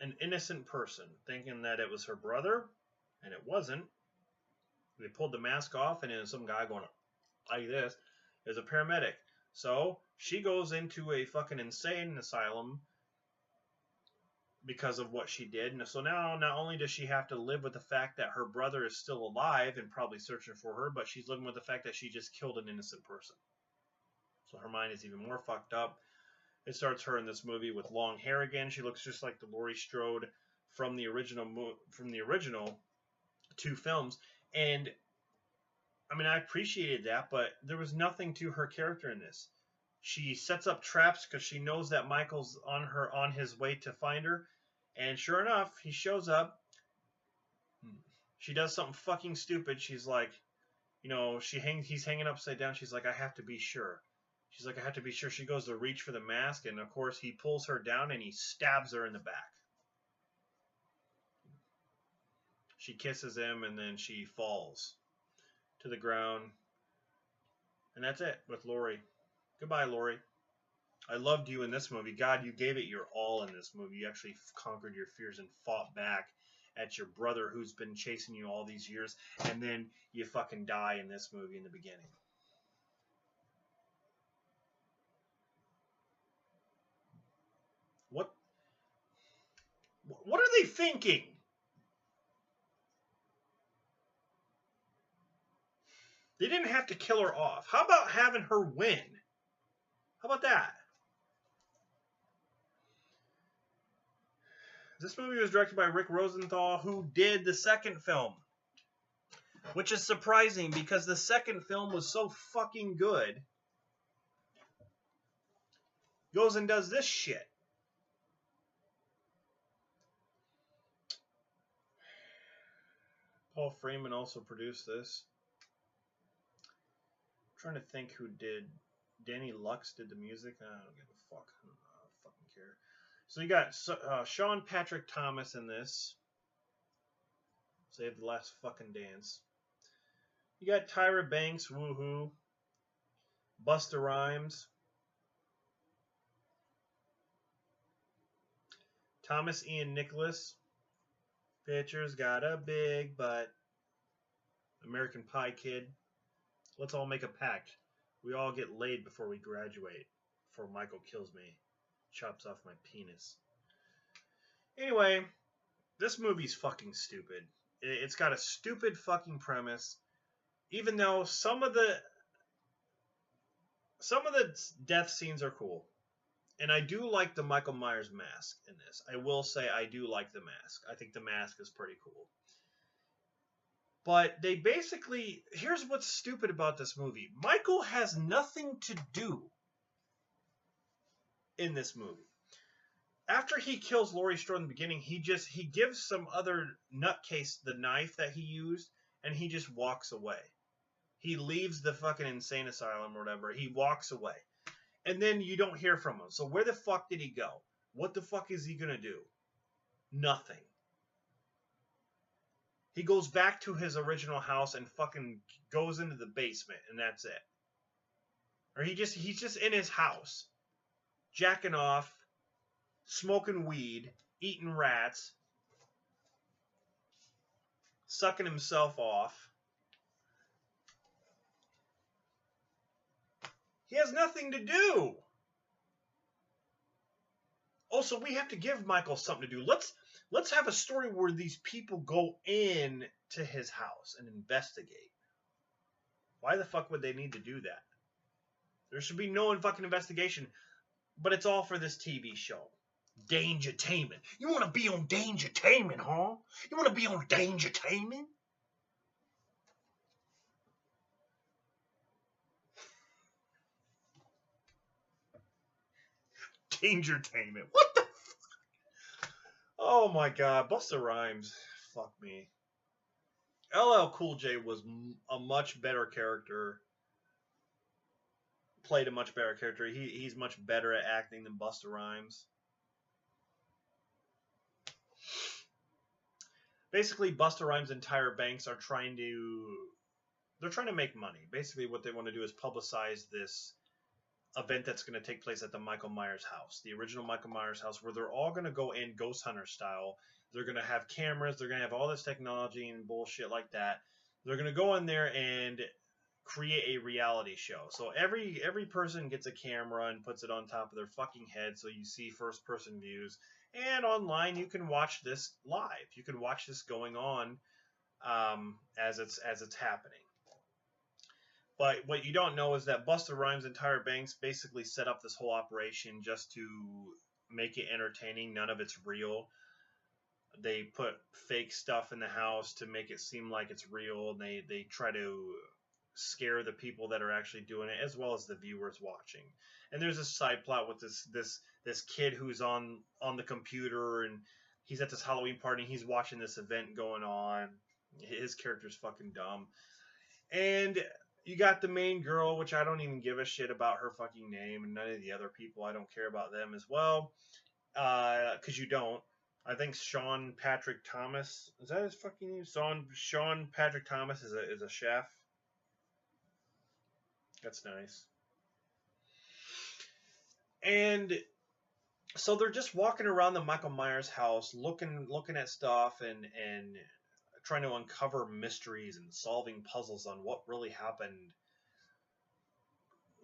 an innocent person, thinking that it was her brother, and it wasn't. They pulled the mask off, and then some guy going like this is a paramedic. So she goes into a fucking insane asylum because of what she did. And so now not only does she have to live with the fact that her brother is still alive and probably searching for her, but she's living with the fact that she just killed an innocent person. So her mind is even more fucked up. It starts her in this movie with long hair again. She looks just like the Laurie Strode from the original two films. And I mean, I appreciated that, but there was nothing to her character in this. She sets up traps because she knows that Michael's on his way to find her, and sure enough, he shows up. She does something fucking stupid. She's like, he's hanging upside down. She's like, I have to be sure. She's like, I have to be sure. She goes to reach for the mask, and of course, he pulls her down and he stabs her in the back. She kisses him, and then she falls to the ground, and that's it with Laurie. Goodbye, Laurie. I loved you in this movie. God, you gave it your all in this movie. You actually conquered your fears and fought back at your brother who's been chasing you all these years, and then you fucking die in this movie in the beginning. What are they thinking? They didn't have to kill her off. How about having her win? How about that? This movie was directed by Rick Rosenthal, who did the second film. Which is surprising because the second film was so fucking good. Goes and does this shit. Paul Freeman also produced this. I'm trying to think who did. Danny Lux did the music. I don't give a fuck. I don't fucking care. So you got Sean Patrick Thomas in this. Save the Last Fucking Dance. You got Tyra Banks, woohoo. Busta Rhymes. Thomas Ian Nicholas. Picture's got a big butt. American Pie Kid. Let's all make a pact. We all get laid before we graduate. Before Michael kills me. Chops off my penis. Anyway, this movie's fucking stupid. It's got a stupid fucking premise. Even though some of the death scenes are cool. And I do like the Michael Myers mask in this. I will say I do like the mask. I think the mask is pretty cool. But they basically... Here's what's stupid about this movie. Michael has nothing to do in this movie. After he kills Laurie Strode in the beginning, he gives some other nutcase the knife that he used, and he just walks away. He leaves the fucking insane asylum or whatever. He walks away. And then you don't hear from him. So where the fuck did he go? What the fuck is he going to do? Nothing. He goes back to his original house and fucking goes into the basement, and that's it. Or he's just in his house, jacking off, smoking weed, eating rats, sucking himself off. He has nothing to do. Also, we have to give Michael something to do. Let's have a story where these people go in to his house and investigate. Why the fuck would they need to do that? There should be no fucking investigation, but it's all for this TV show. Dangertainment. You want to be on Dangertainment, huh? You want to be on Dangertainment? Dangertainment. What the fuck? Oh my god, Busta Rhymes. Fuck me. LL Cool J was a much better character. Played a much better character. He's much better at acting than Busta Rhymes. Basically, Busta Rhymes and Tyra Banks are trying to make money. Basically, what they want to do is publicize this event that's going to take place at the Michael Myers house, the original Michael Myers house, where they're all going to go in ghost hunter style. They're going to have cameras. They're going to have all this technology and bullshit like that. They're going to go in there and create a reality show. So every person gets a camera and puts it on top of their fucking head, so you see first person views. And online, you can watch this live. You can watch this going on as it's happening. But what you don't know is that Busta Rhymes and Tyra Banks basically set up this whole operation just to make it entertaining. None of it's real. They put fake stuff in the house to make it seem like it's real. And they try to scare the people that are actually doing it, as well as the viewers watching. And there's a side plot with this kid who's on the computer, and he's at this Halloween party, and he's watching this event going on. His character's fucking dumb. And you got the main girl, which I don't even give a shit about her fucking name, and none of the other people. I don't care about them as well, because you don't. I think Sean Patrick Thomas, is that his fucking name? Sean Patrick Thomas is a chef. That's nice. And so they're just walking around the Michael Myers house, looking at stuff and trying to uncover mysteries and solving puzzles on what really happened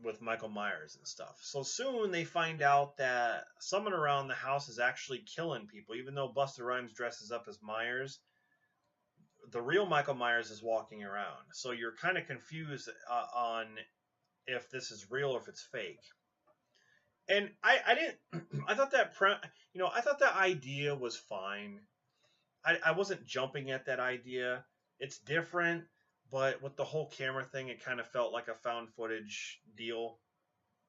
with Michael Myers and stuff. So soon they find out that someone around the house is actually killing people, even though Busta Rhymes dresses up as Myers. The real Michael Myers is walking around. So you're kind of confused on if this is real or if it's fake. And I didn't, I thought I thought that idea was fine. I wasn't jumping at that idea. It's different, but with the whole camera thing, it kind of felt like a found footage deal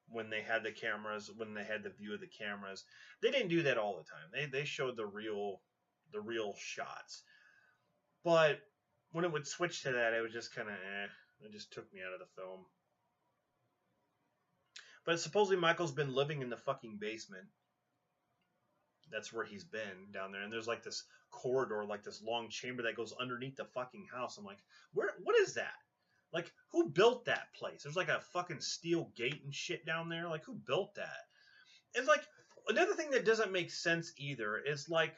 when they had the cameras, when they had the view of the cameras. They didn't do that all the time. They showed the real shots. But when it would switch to that, it was just kind of It just took me out of the film. But supposedly Michael's been living in the fucking basement. That's where he's been, down there. And there's like this corridor, like this long chamber that goes underneath the fucking house. I'm like, what is that? Like, who built that place? There's like a fucking steel gate and shit down there. Like, who built that? And like, another thing that doesn't make sense either is like,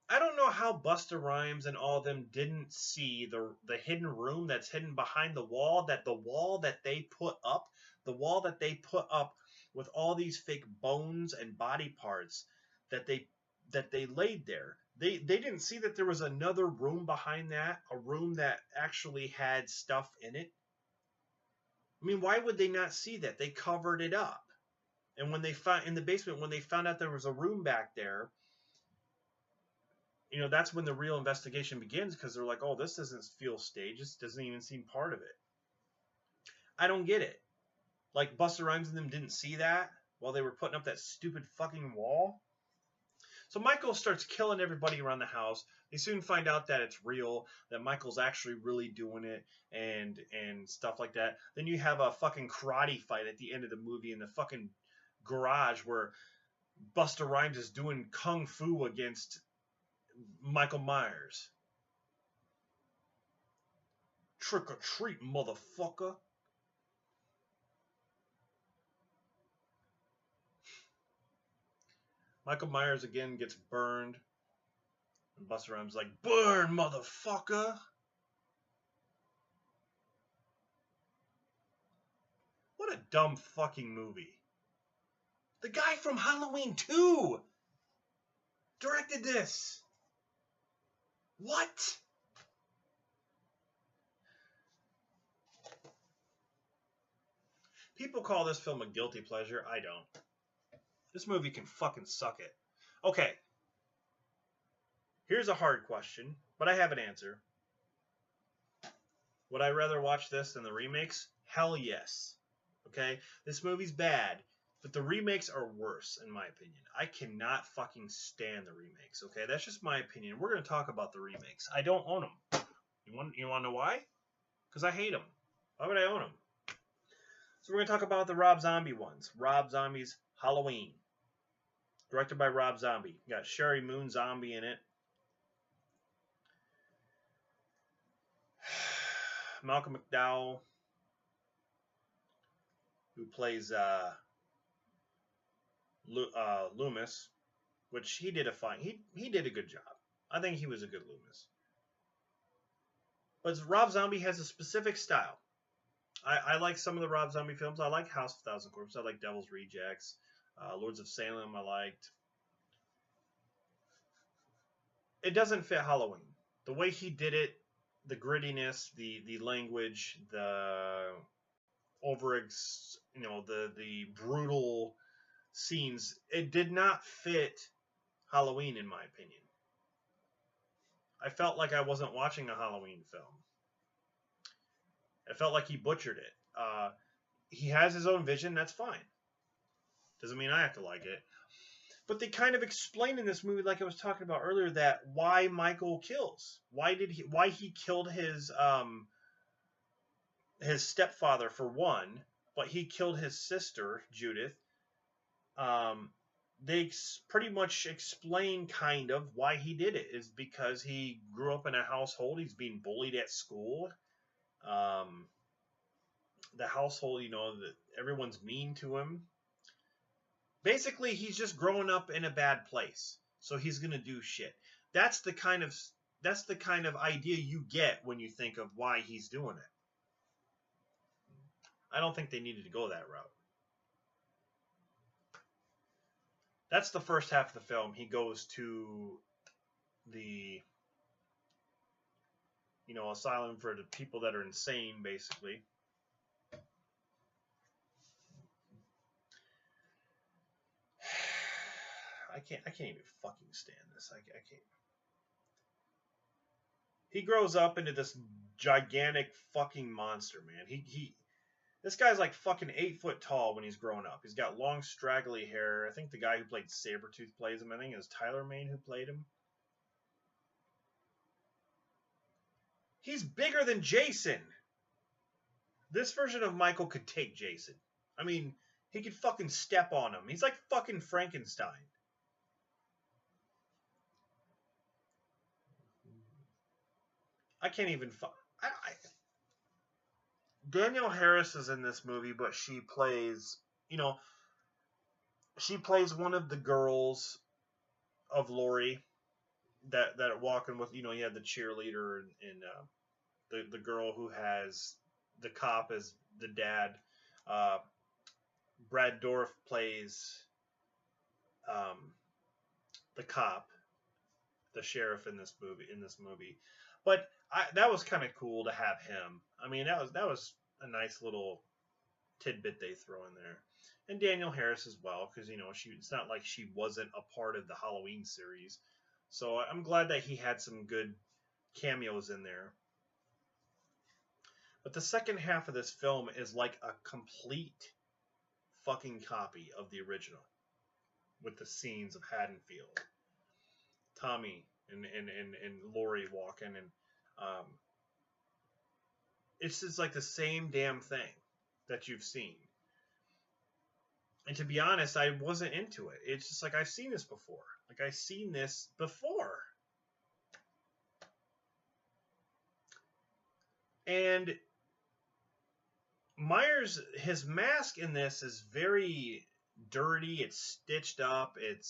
I don't know how Busta Rhymes and all of them didn't see the hidden room that's hidden behind the wall that they put up, with all these fake bones and body parts that they laid there. They didn't see that there was another room behind that, a room that actually had stuff in it. I mean, why would they not see that? They covered it up. And when they found in the basement, when they found out there was a room back there, that's when the real investigation begins, because they're like, oh, this doesn't feel staged. This doesn't even seem part of it. I don't get it. Like, Busta Rhymes and them didn't see that while they were putting up that stupid fucking wall. So Michael starts killing everybody around the house. They soon find out that it's real, that Michael's actually really doing it, and stuff like that. Then you have a fucking karate fight at the end of the movie in the fucking garage where Busta Rhymes is doing kung fu against Michael Myers. Trick or treat, motherfucker. Michael Myers again gets burned. And Busta Rhymes like, burn, motherfucker. What a dumb fucking movie. The guy from Halloween 2 directed this. What? People call this film a guilty pleasure. I don't. This movie can fucking suck it. Okay. Here's a hard question, but I have an answer. Would I rather watch this than the remakes? Hell yes. Okay? This movie's bad. But the remakes are worse, in my opinion. I cannot fucking stand the remakes, okay? That's just my opinion. We're going to talk about the remakes. I don't own them. You want to know why? Because I hate them. Why would I own them? So we're going to talk about the Rob Zombie ones. Rob Zombie's Halloween. Directed by Rob Zombie. Got Sherry Moon Zombie in it. Malcolm McDowell, who plays Loomis, which he did a fine. He did a good job. I think he was a good Loomis. But Rob Zombie has a specific style. I like some of the Rob Zombie films. I like House of Thousand Corpses. I like Devil's Rejects. Lords of Salem I liked. It doesn't fit Halloween. The way he did it, the grittiness, the language, the the brutal scenes, it did not fit Halloween in my opinion. I felt like I wasn't watching a Halloween film. I felt like he butchered it. He has his own vision, that's fine. Doesn't mean I have to like it. But they kind of explain in this movie, like I was talking about earlier, that why Michael kills. Why he killed his stepfather for one, but he killed his sister, Judith. They pretty much explain kind of why he did it. Is because he grew up in a household, he's being bullied at school. The household, that everyone's mean to him. Basically, he's just growing up in a bad place, so he's gonna do shit. That's the kind of idea you get when you think of why he's doing it. I don't think they needed to go that route. That's the first half of the film. He goes to the asylum for the people that are insane, basically. I can't even fucking stand this. I can't. He grows up into this gigantic fucking monster, man. This guy's like fucking 8 foot tall when he's grown up. He's got long, straggly hair. I think the guy who played Sabretooth plays him. I think it was Tyler Mane who played him. He's bigger than Jason. This version of Michael could take Jason. I mean, he could fucking step on him. He's like fucking Frankenstein. I can't even... Danielle Harris is in this movie, but she plays... she plays one of the girls of Laurie that are walking with... you have the cheerleader and the girl who has the cop as the dad. Brad Dourif plays the cop, the sheriff in this movie. But that was kind of cool to have him. I mean, that was a nice little tidbit they throw in there. And Danielle Harris as well, because it's not like she wasn't a part of the Halloween series. So I'm glad that he had some good cameos in there. But the second half of this film is like a complete fucking copy of the original, with the scenes of Haddonfield, Tommy and Laurie walking, and it's just like the same damn thing that you've seen. And to be honest, I wasn't into it. It's just like, I've seen this before. And Myers, his mask in this is very dirty. It's stitched up. It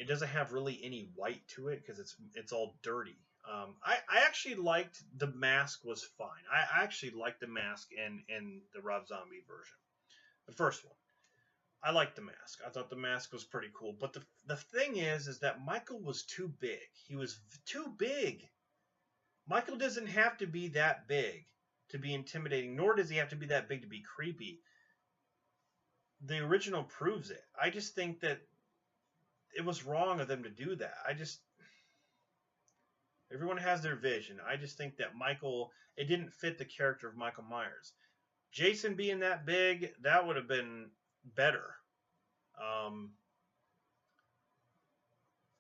doesn't have really any white to it because it's all dirty. I actually liked the mask. Was fine. I actually liked the mask in the Rob Zombie version, the first one. I liked the mask. I thought the mask was pretty cool. But the thing is that Michael was too big. He was too big. Michael doesn't have to be that big to be intimidating, nor does he have to be that big to be creepy. The original proves it. I just think that it was wrong of them to do that. Everyone has their vision. I just think that Michael, it didn't fit the character of Michael Myers. Jason being that big, that would have been better. Um,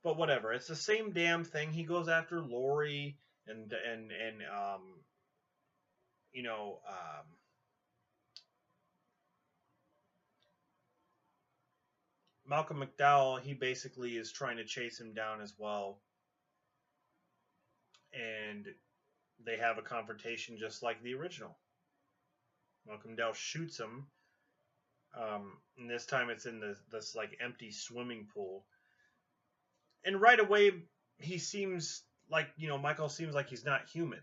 but whatever. It's the same damn thing. He goes after Lori and you know, Malcolm McDowell. He basically is trying to chase him down as well, and they have a confrontation just like the original. Malcolm McDowell shoots him. And this time it's in this like empty swimming pool, and right away he seems like, Michael seems like he's not human.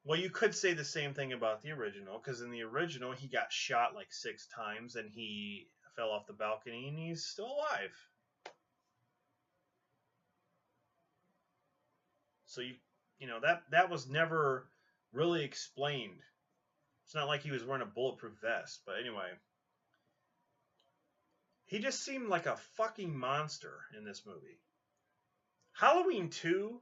Well, you could say the same thing about the original, because in the original he got shot like 6 times and he fell off the balcony and he's still alive. So that was never really explained. It's not like he was wearing a bulletproof vest, but anyway, he just seemed like a fucking monster in this movie. Halloween 2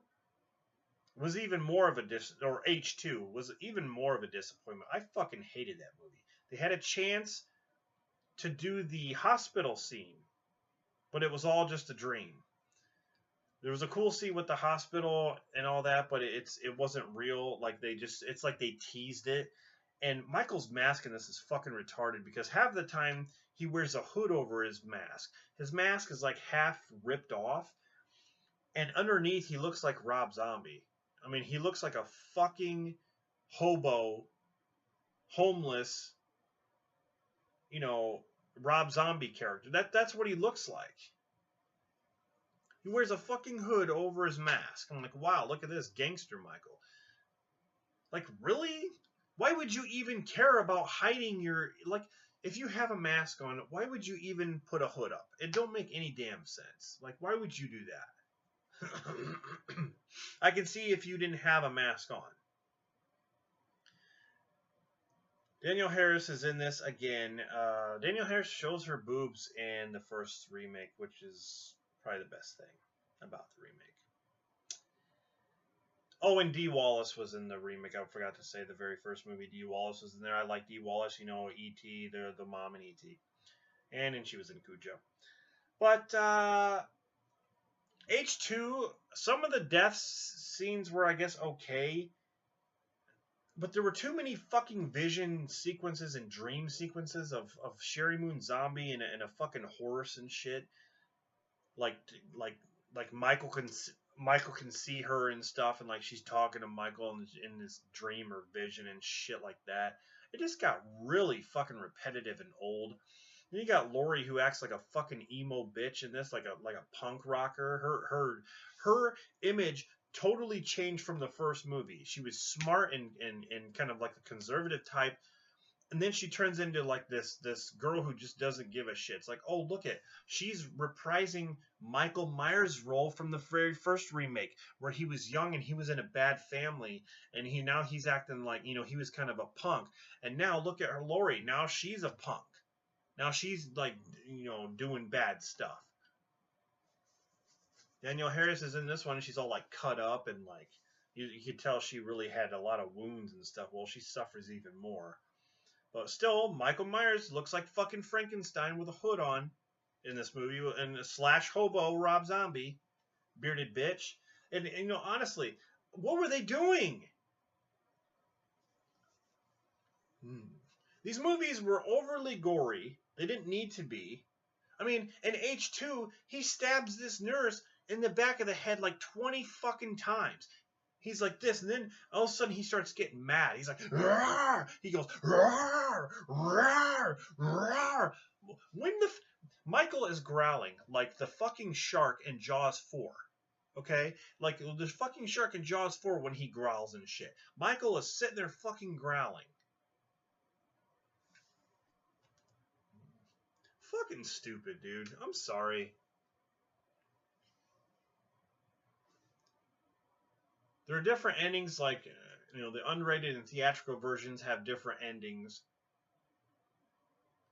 was even more of a or H2 was even more of a disappointment. I fucking hated that movie. They had a chance to do the hospital scene, but it was all just a dream. There was a cool scene with the hospital and all that, but it wasn't real. Like it's like they teased it. And Michael's mask in this is fucking retarded, because half the time he wears a hood over his mask. His mask is like half ripped off, and underneath he looks like Rob Zombie. I mean, he looks like a fucking hobo, homeless, Rob Zombie character. That's what he looks like. He wears a fucking hood over his mask. I'm like, wow, look at this gangster Michael. Like, really? Why would you even care about hiding your, like, if you have a mask on, why would you even put a hood up? It don't make any damn sense. Like, why would you do that? I can see if you didn't have a mask on. Danielle Harris is in this again. Danielle Harris shows her boobs in the first remake, which is probably the best thing about the remake. Oh, and Dee Wallace was in the remake. I forgot to say the very first movie. Dee Wallace was in there. I like Dee Wallace, E.T., the mom in E.T. And she was in Cujo. But H2, some of the death scenes were, I guess, okay. But there were too many fucking vision sequences and dream sequences of Sherry Moon Zombie and a fucking horse and shit. Like Michael can see her and stuff, and like she's talking to Michael in this dream or vision and shit like that. It just got really fucking repetitive and old. Then you got Lori, who acts like a fucking emo bitch in this, like a punk rocker. Her image totally changed from the first movie. She was smart and kind of like a conservative type, and then she turns into like this girl who just doesn't give a shit. It's like, oh, look at, she's reprising Michael Myers' role from the very first remake, where he was young and he was in a bad family, and he's acting like, he was kind of a punk. And now look at her, Lori. Now she's a punk. Now she's like, doing bad stuff. Danielle Harris is in this one, and she's all like cut up, and like you could tell she really had a lot of wounds and stuff. Well, she suffers even more. But still, Michael Myers looks like fucking Frankenstein with a hood on in this movie, and slash hobo Rob Zombie, bearded bitch. And honestly, what were they doing? These movies were overly gory. They didn't need to be. I mean, in H2, he stabs this nurse in the back of the head like 20 fucking times. He's like this, and then all of a sudden he starts getting mad. He's like, rawr! He goes, rawr, rawr, rawr. When Michael is growling like the fucking shark in Jaws 4. Okay? Like the fucking shark in Jaws 4 when he growls and shit. Michael is sitting there fucking growling. Fucking stupid, dude. I'm sorry. There are different endings, like, the unrated and theatrical versions have different endings.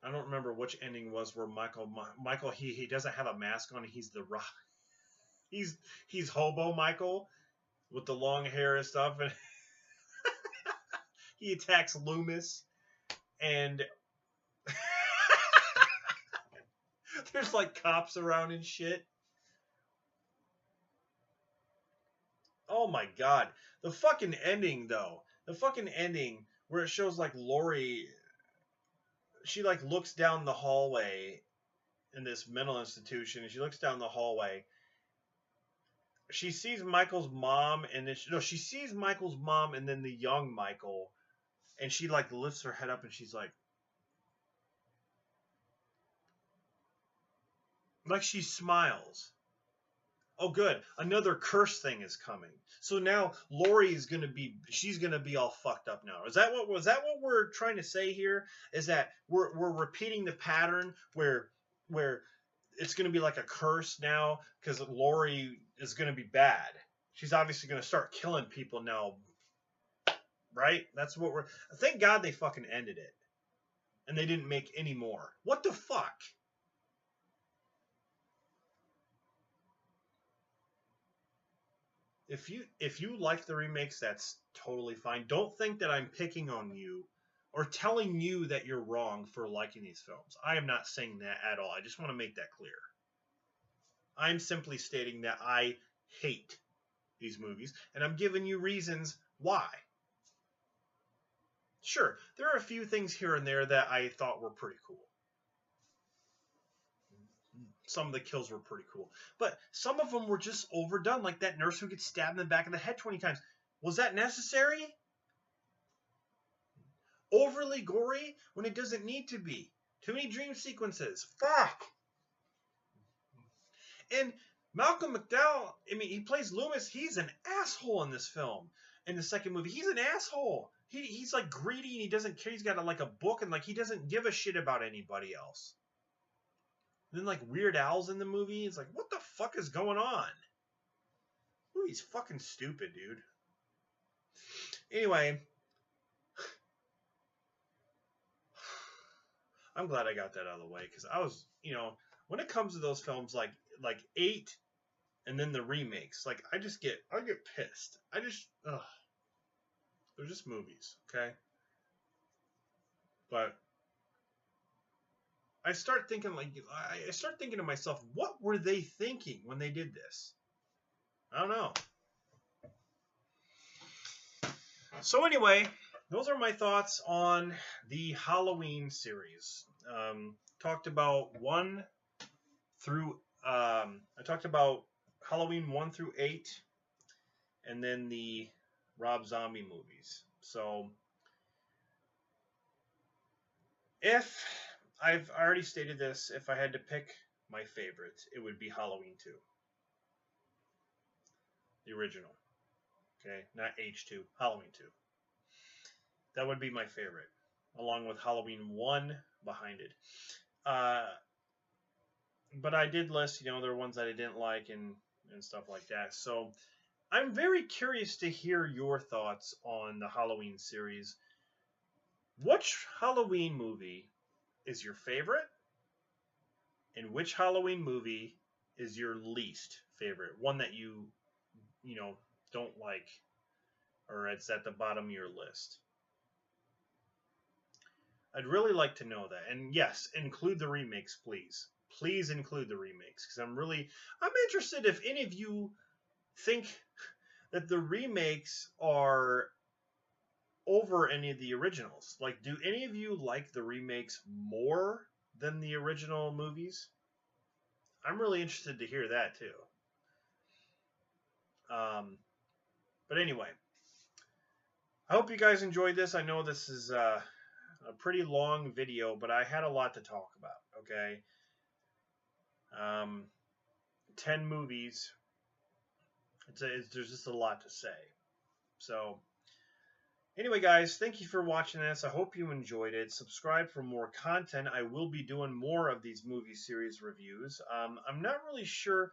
I don't remember which ending was where Michael he doesn't have a mask on. He's the rock. He's hobo Michael with the long hair and stuff, and he attacks Loomis, and there's like cops around and shit. Oh my god. The fucking ending though. The fucking ending where it shows like Lori, she like looks down the hallway in this mental institution, and she looks down the hallway. She sees Michael's mom, and then she sees Michael's mom and then the young Michael, and she like lifts her head up and she's like she smiles. Oh, good. Another curse thing is coming. So now Lori is she's gonna be all fucked up now. Is that what we're trying to say here? Is that we're repeating the pattern where it's gonna be like a curse now because Lori is gonna be bad. She's obviously gonna start killing people now, right? That's what we're. Thank God they fucking ended it, and they didn't make any more. What the fuck? If you like the remakes, that's totally fine. Don't think that I'm picking on you or telling you that you're wrong for liking these films. I am not saying that at all. I just want to make that clear. I'm simply stating that I hate these movies, and I'm giving you reasons why. Sure, there are a few things here and there that I thought were pretty cool. Some of the kills were pretty cool. But some of them were just overdone, like that nurse who gets stabbed in the back of the head 20 times. Was that necessary? Overly gory when it doesn't need to be. Too many dream sequences. Fuck! And Malcolm McDowell, I mean, he plays Loomis. He's an asshole in this film. In the second movie, he's an asshole. He's like greedy and he doesn't care. He's got like a book and like he doesn't give a shit about anybody else. And then like Weird Al's in the movie. It's like, what the fuck is going on? Ooh, he's fucking stupid, dude. Anyway, I'm glad I got that out of the way because I was, when it comes to those films like 8 and then the remakes, like I get pissed. They're just movies, okay? But I start thinking to myself, what were they thinking when they did this? I don't know. So anyway, those are my thoughts on the Halloween series. Talked about I talked about Halloween 1 through 8, and then the Rob Zombie movies. So if I've already stated this, if I had to pick my favorite, it would be Halloween 2. The original. Okay, not H2, Halloween 2. That would be my favorite, along with Halloween 1 behind it. But I did list, there were ones that I didn't like and stuff like that. So I'm very curious to hear your thoughts on the Halloween series. Which Halloween movie is your favorite? And which Halloween movie is your least favorite? One that you don't like, or it's at the bottom of your list. I'd really like to know that. And yes, include the remakes, please. Please include the remakes, because I'm interested if any of you think that the remakes are over any of the originals. Like, do any of you like the remakes more than the original movies? I'm really interested to hear that too. But anyway, I hope you guys enjoyed this. I know this is a pretty long video, but I had a lot to talk about, okay? 10 movies. There's just a lot to say. So, anyway, guys, thank you for watching this. I hope you enjoyed it. Subscribe for more content. I will be doing more of these movie series reviews. I'm not really sure.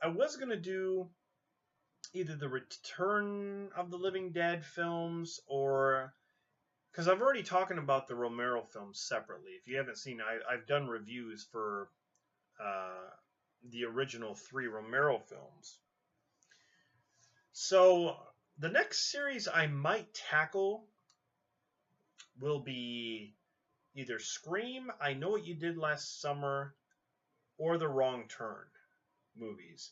I was going to do either the Return of the Living Dead films or... because I've already talking about the Romero films separately. If you haven't seen, I've done reviews for the original 3 Romero films. So the next series I might tackle will be either Scream, I Know What You Did Last Summer, or the Wrong Turn movies,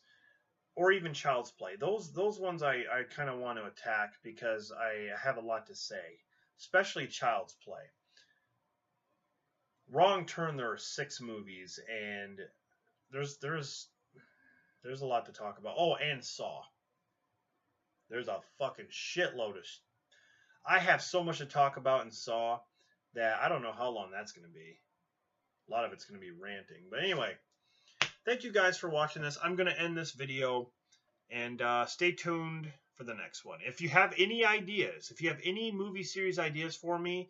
or even Child's Play. Those ones I kind of want to attack because I have a lot to say, especially Child's Play. Wrong Turn, there are 6 movies, and there's a lot to talk about. Oh, and Saw. There's a fucking shitload of. I have so much to talk about in Saw that I don't know how long that's going to be. A lot of it's going to be ranting. But anyway, thank you guys for watching this. I'm going to end this video, and stay tuned for the next one. If you have any ideas, if you have any movie series ideas for me,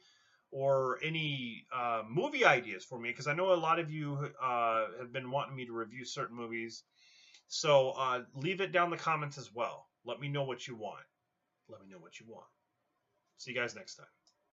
or any movie ideas for me, because I know a lot of you have been wanting me to review certain movies. So leave it down in the comments as well. Let me know what you want. Let me know what you want. See you guys next time.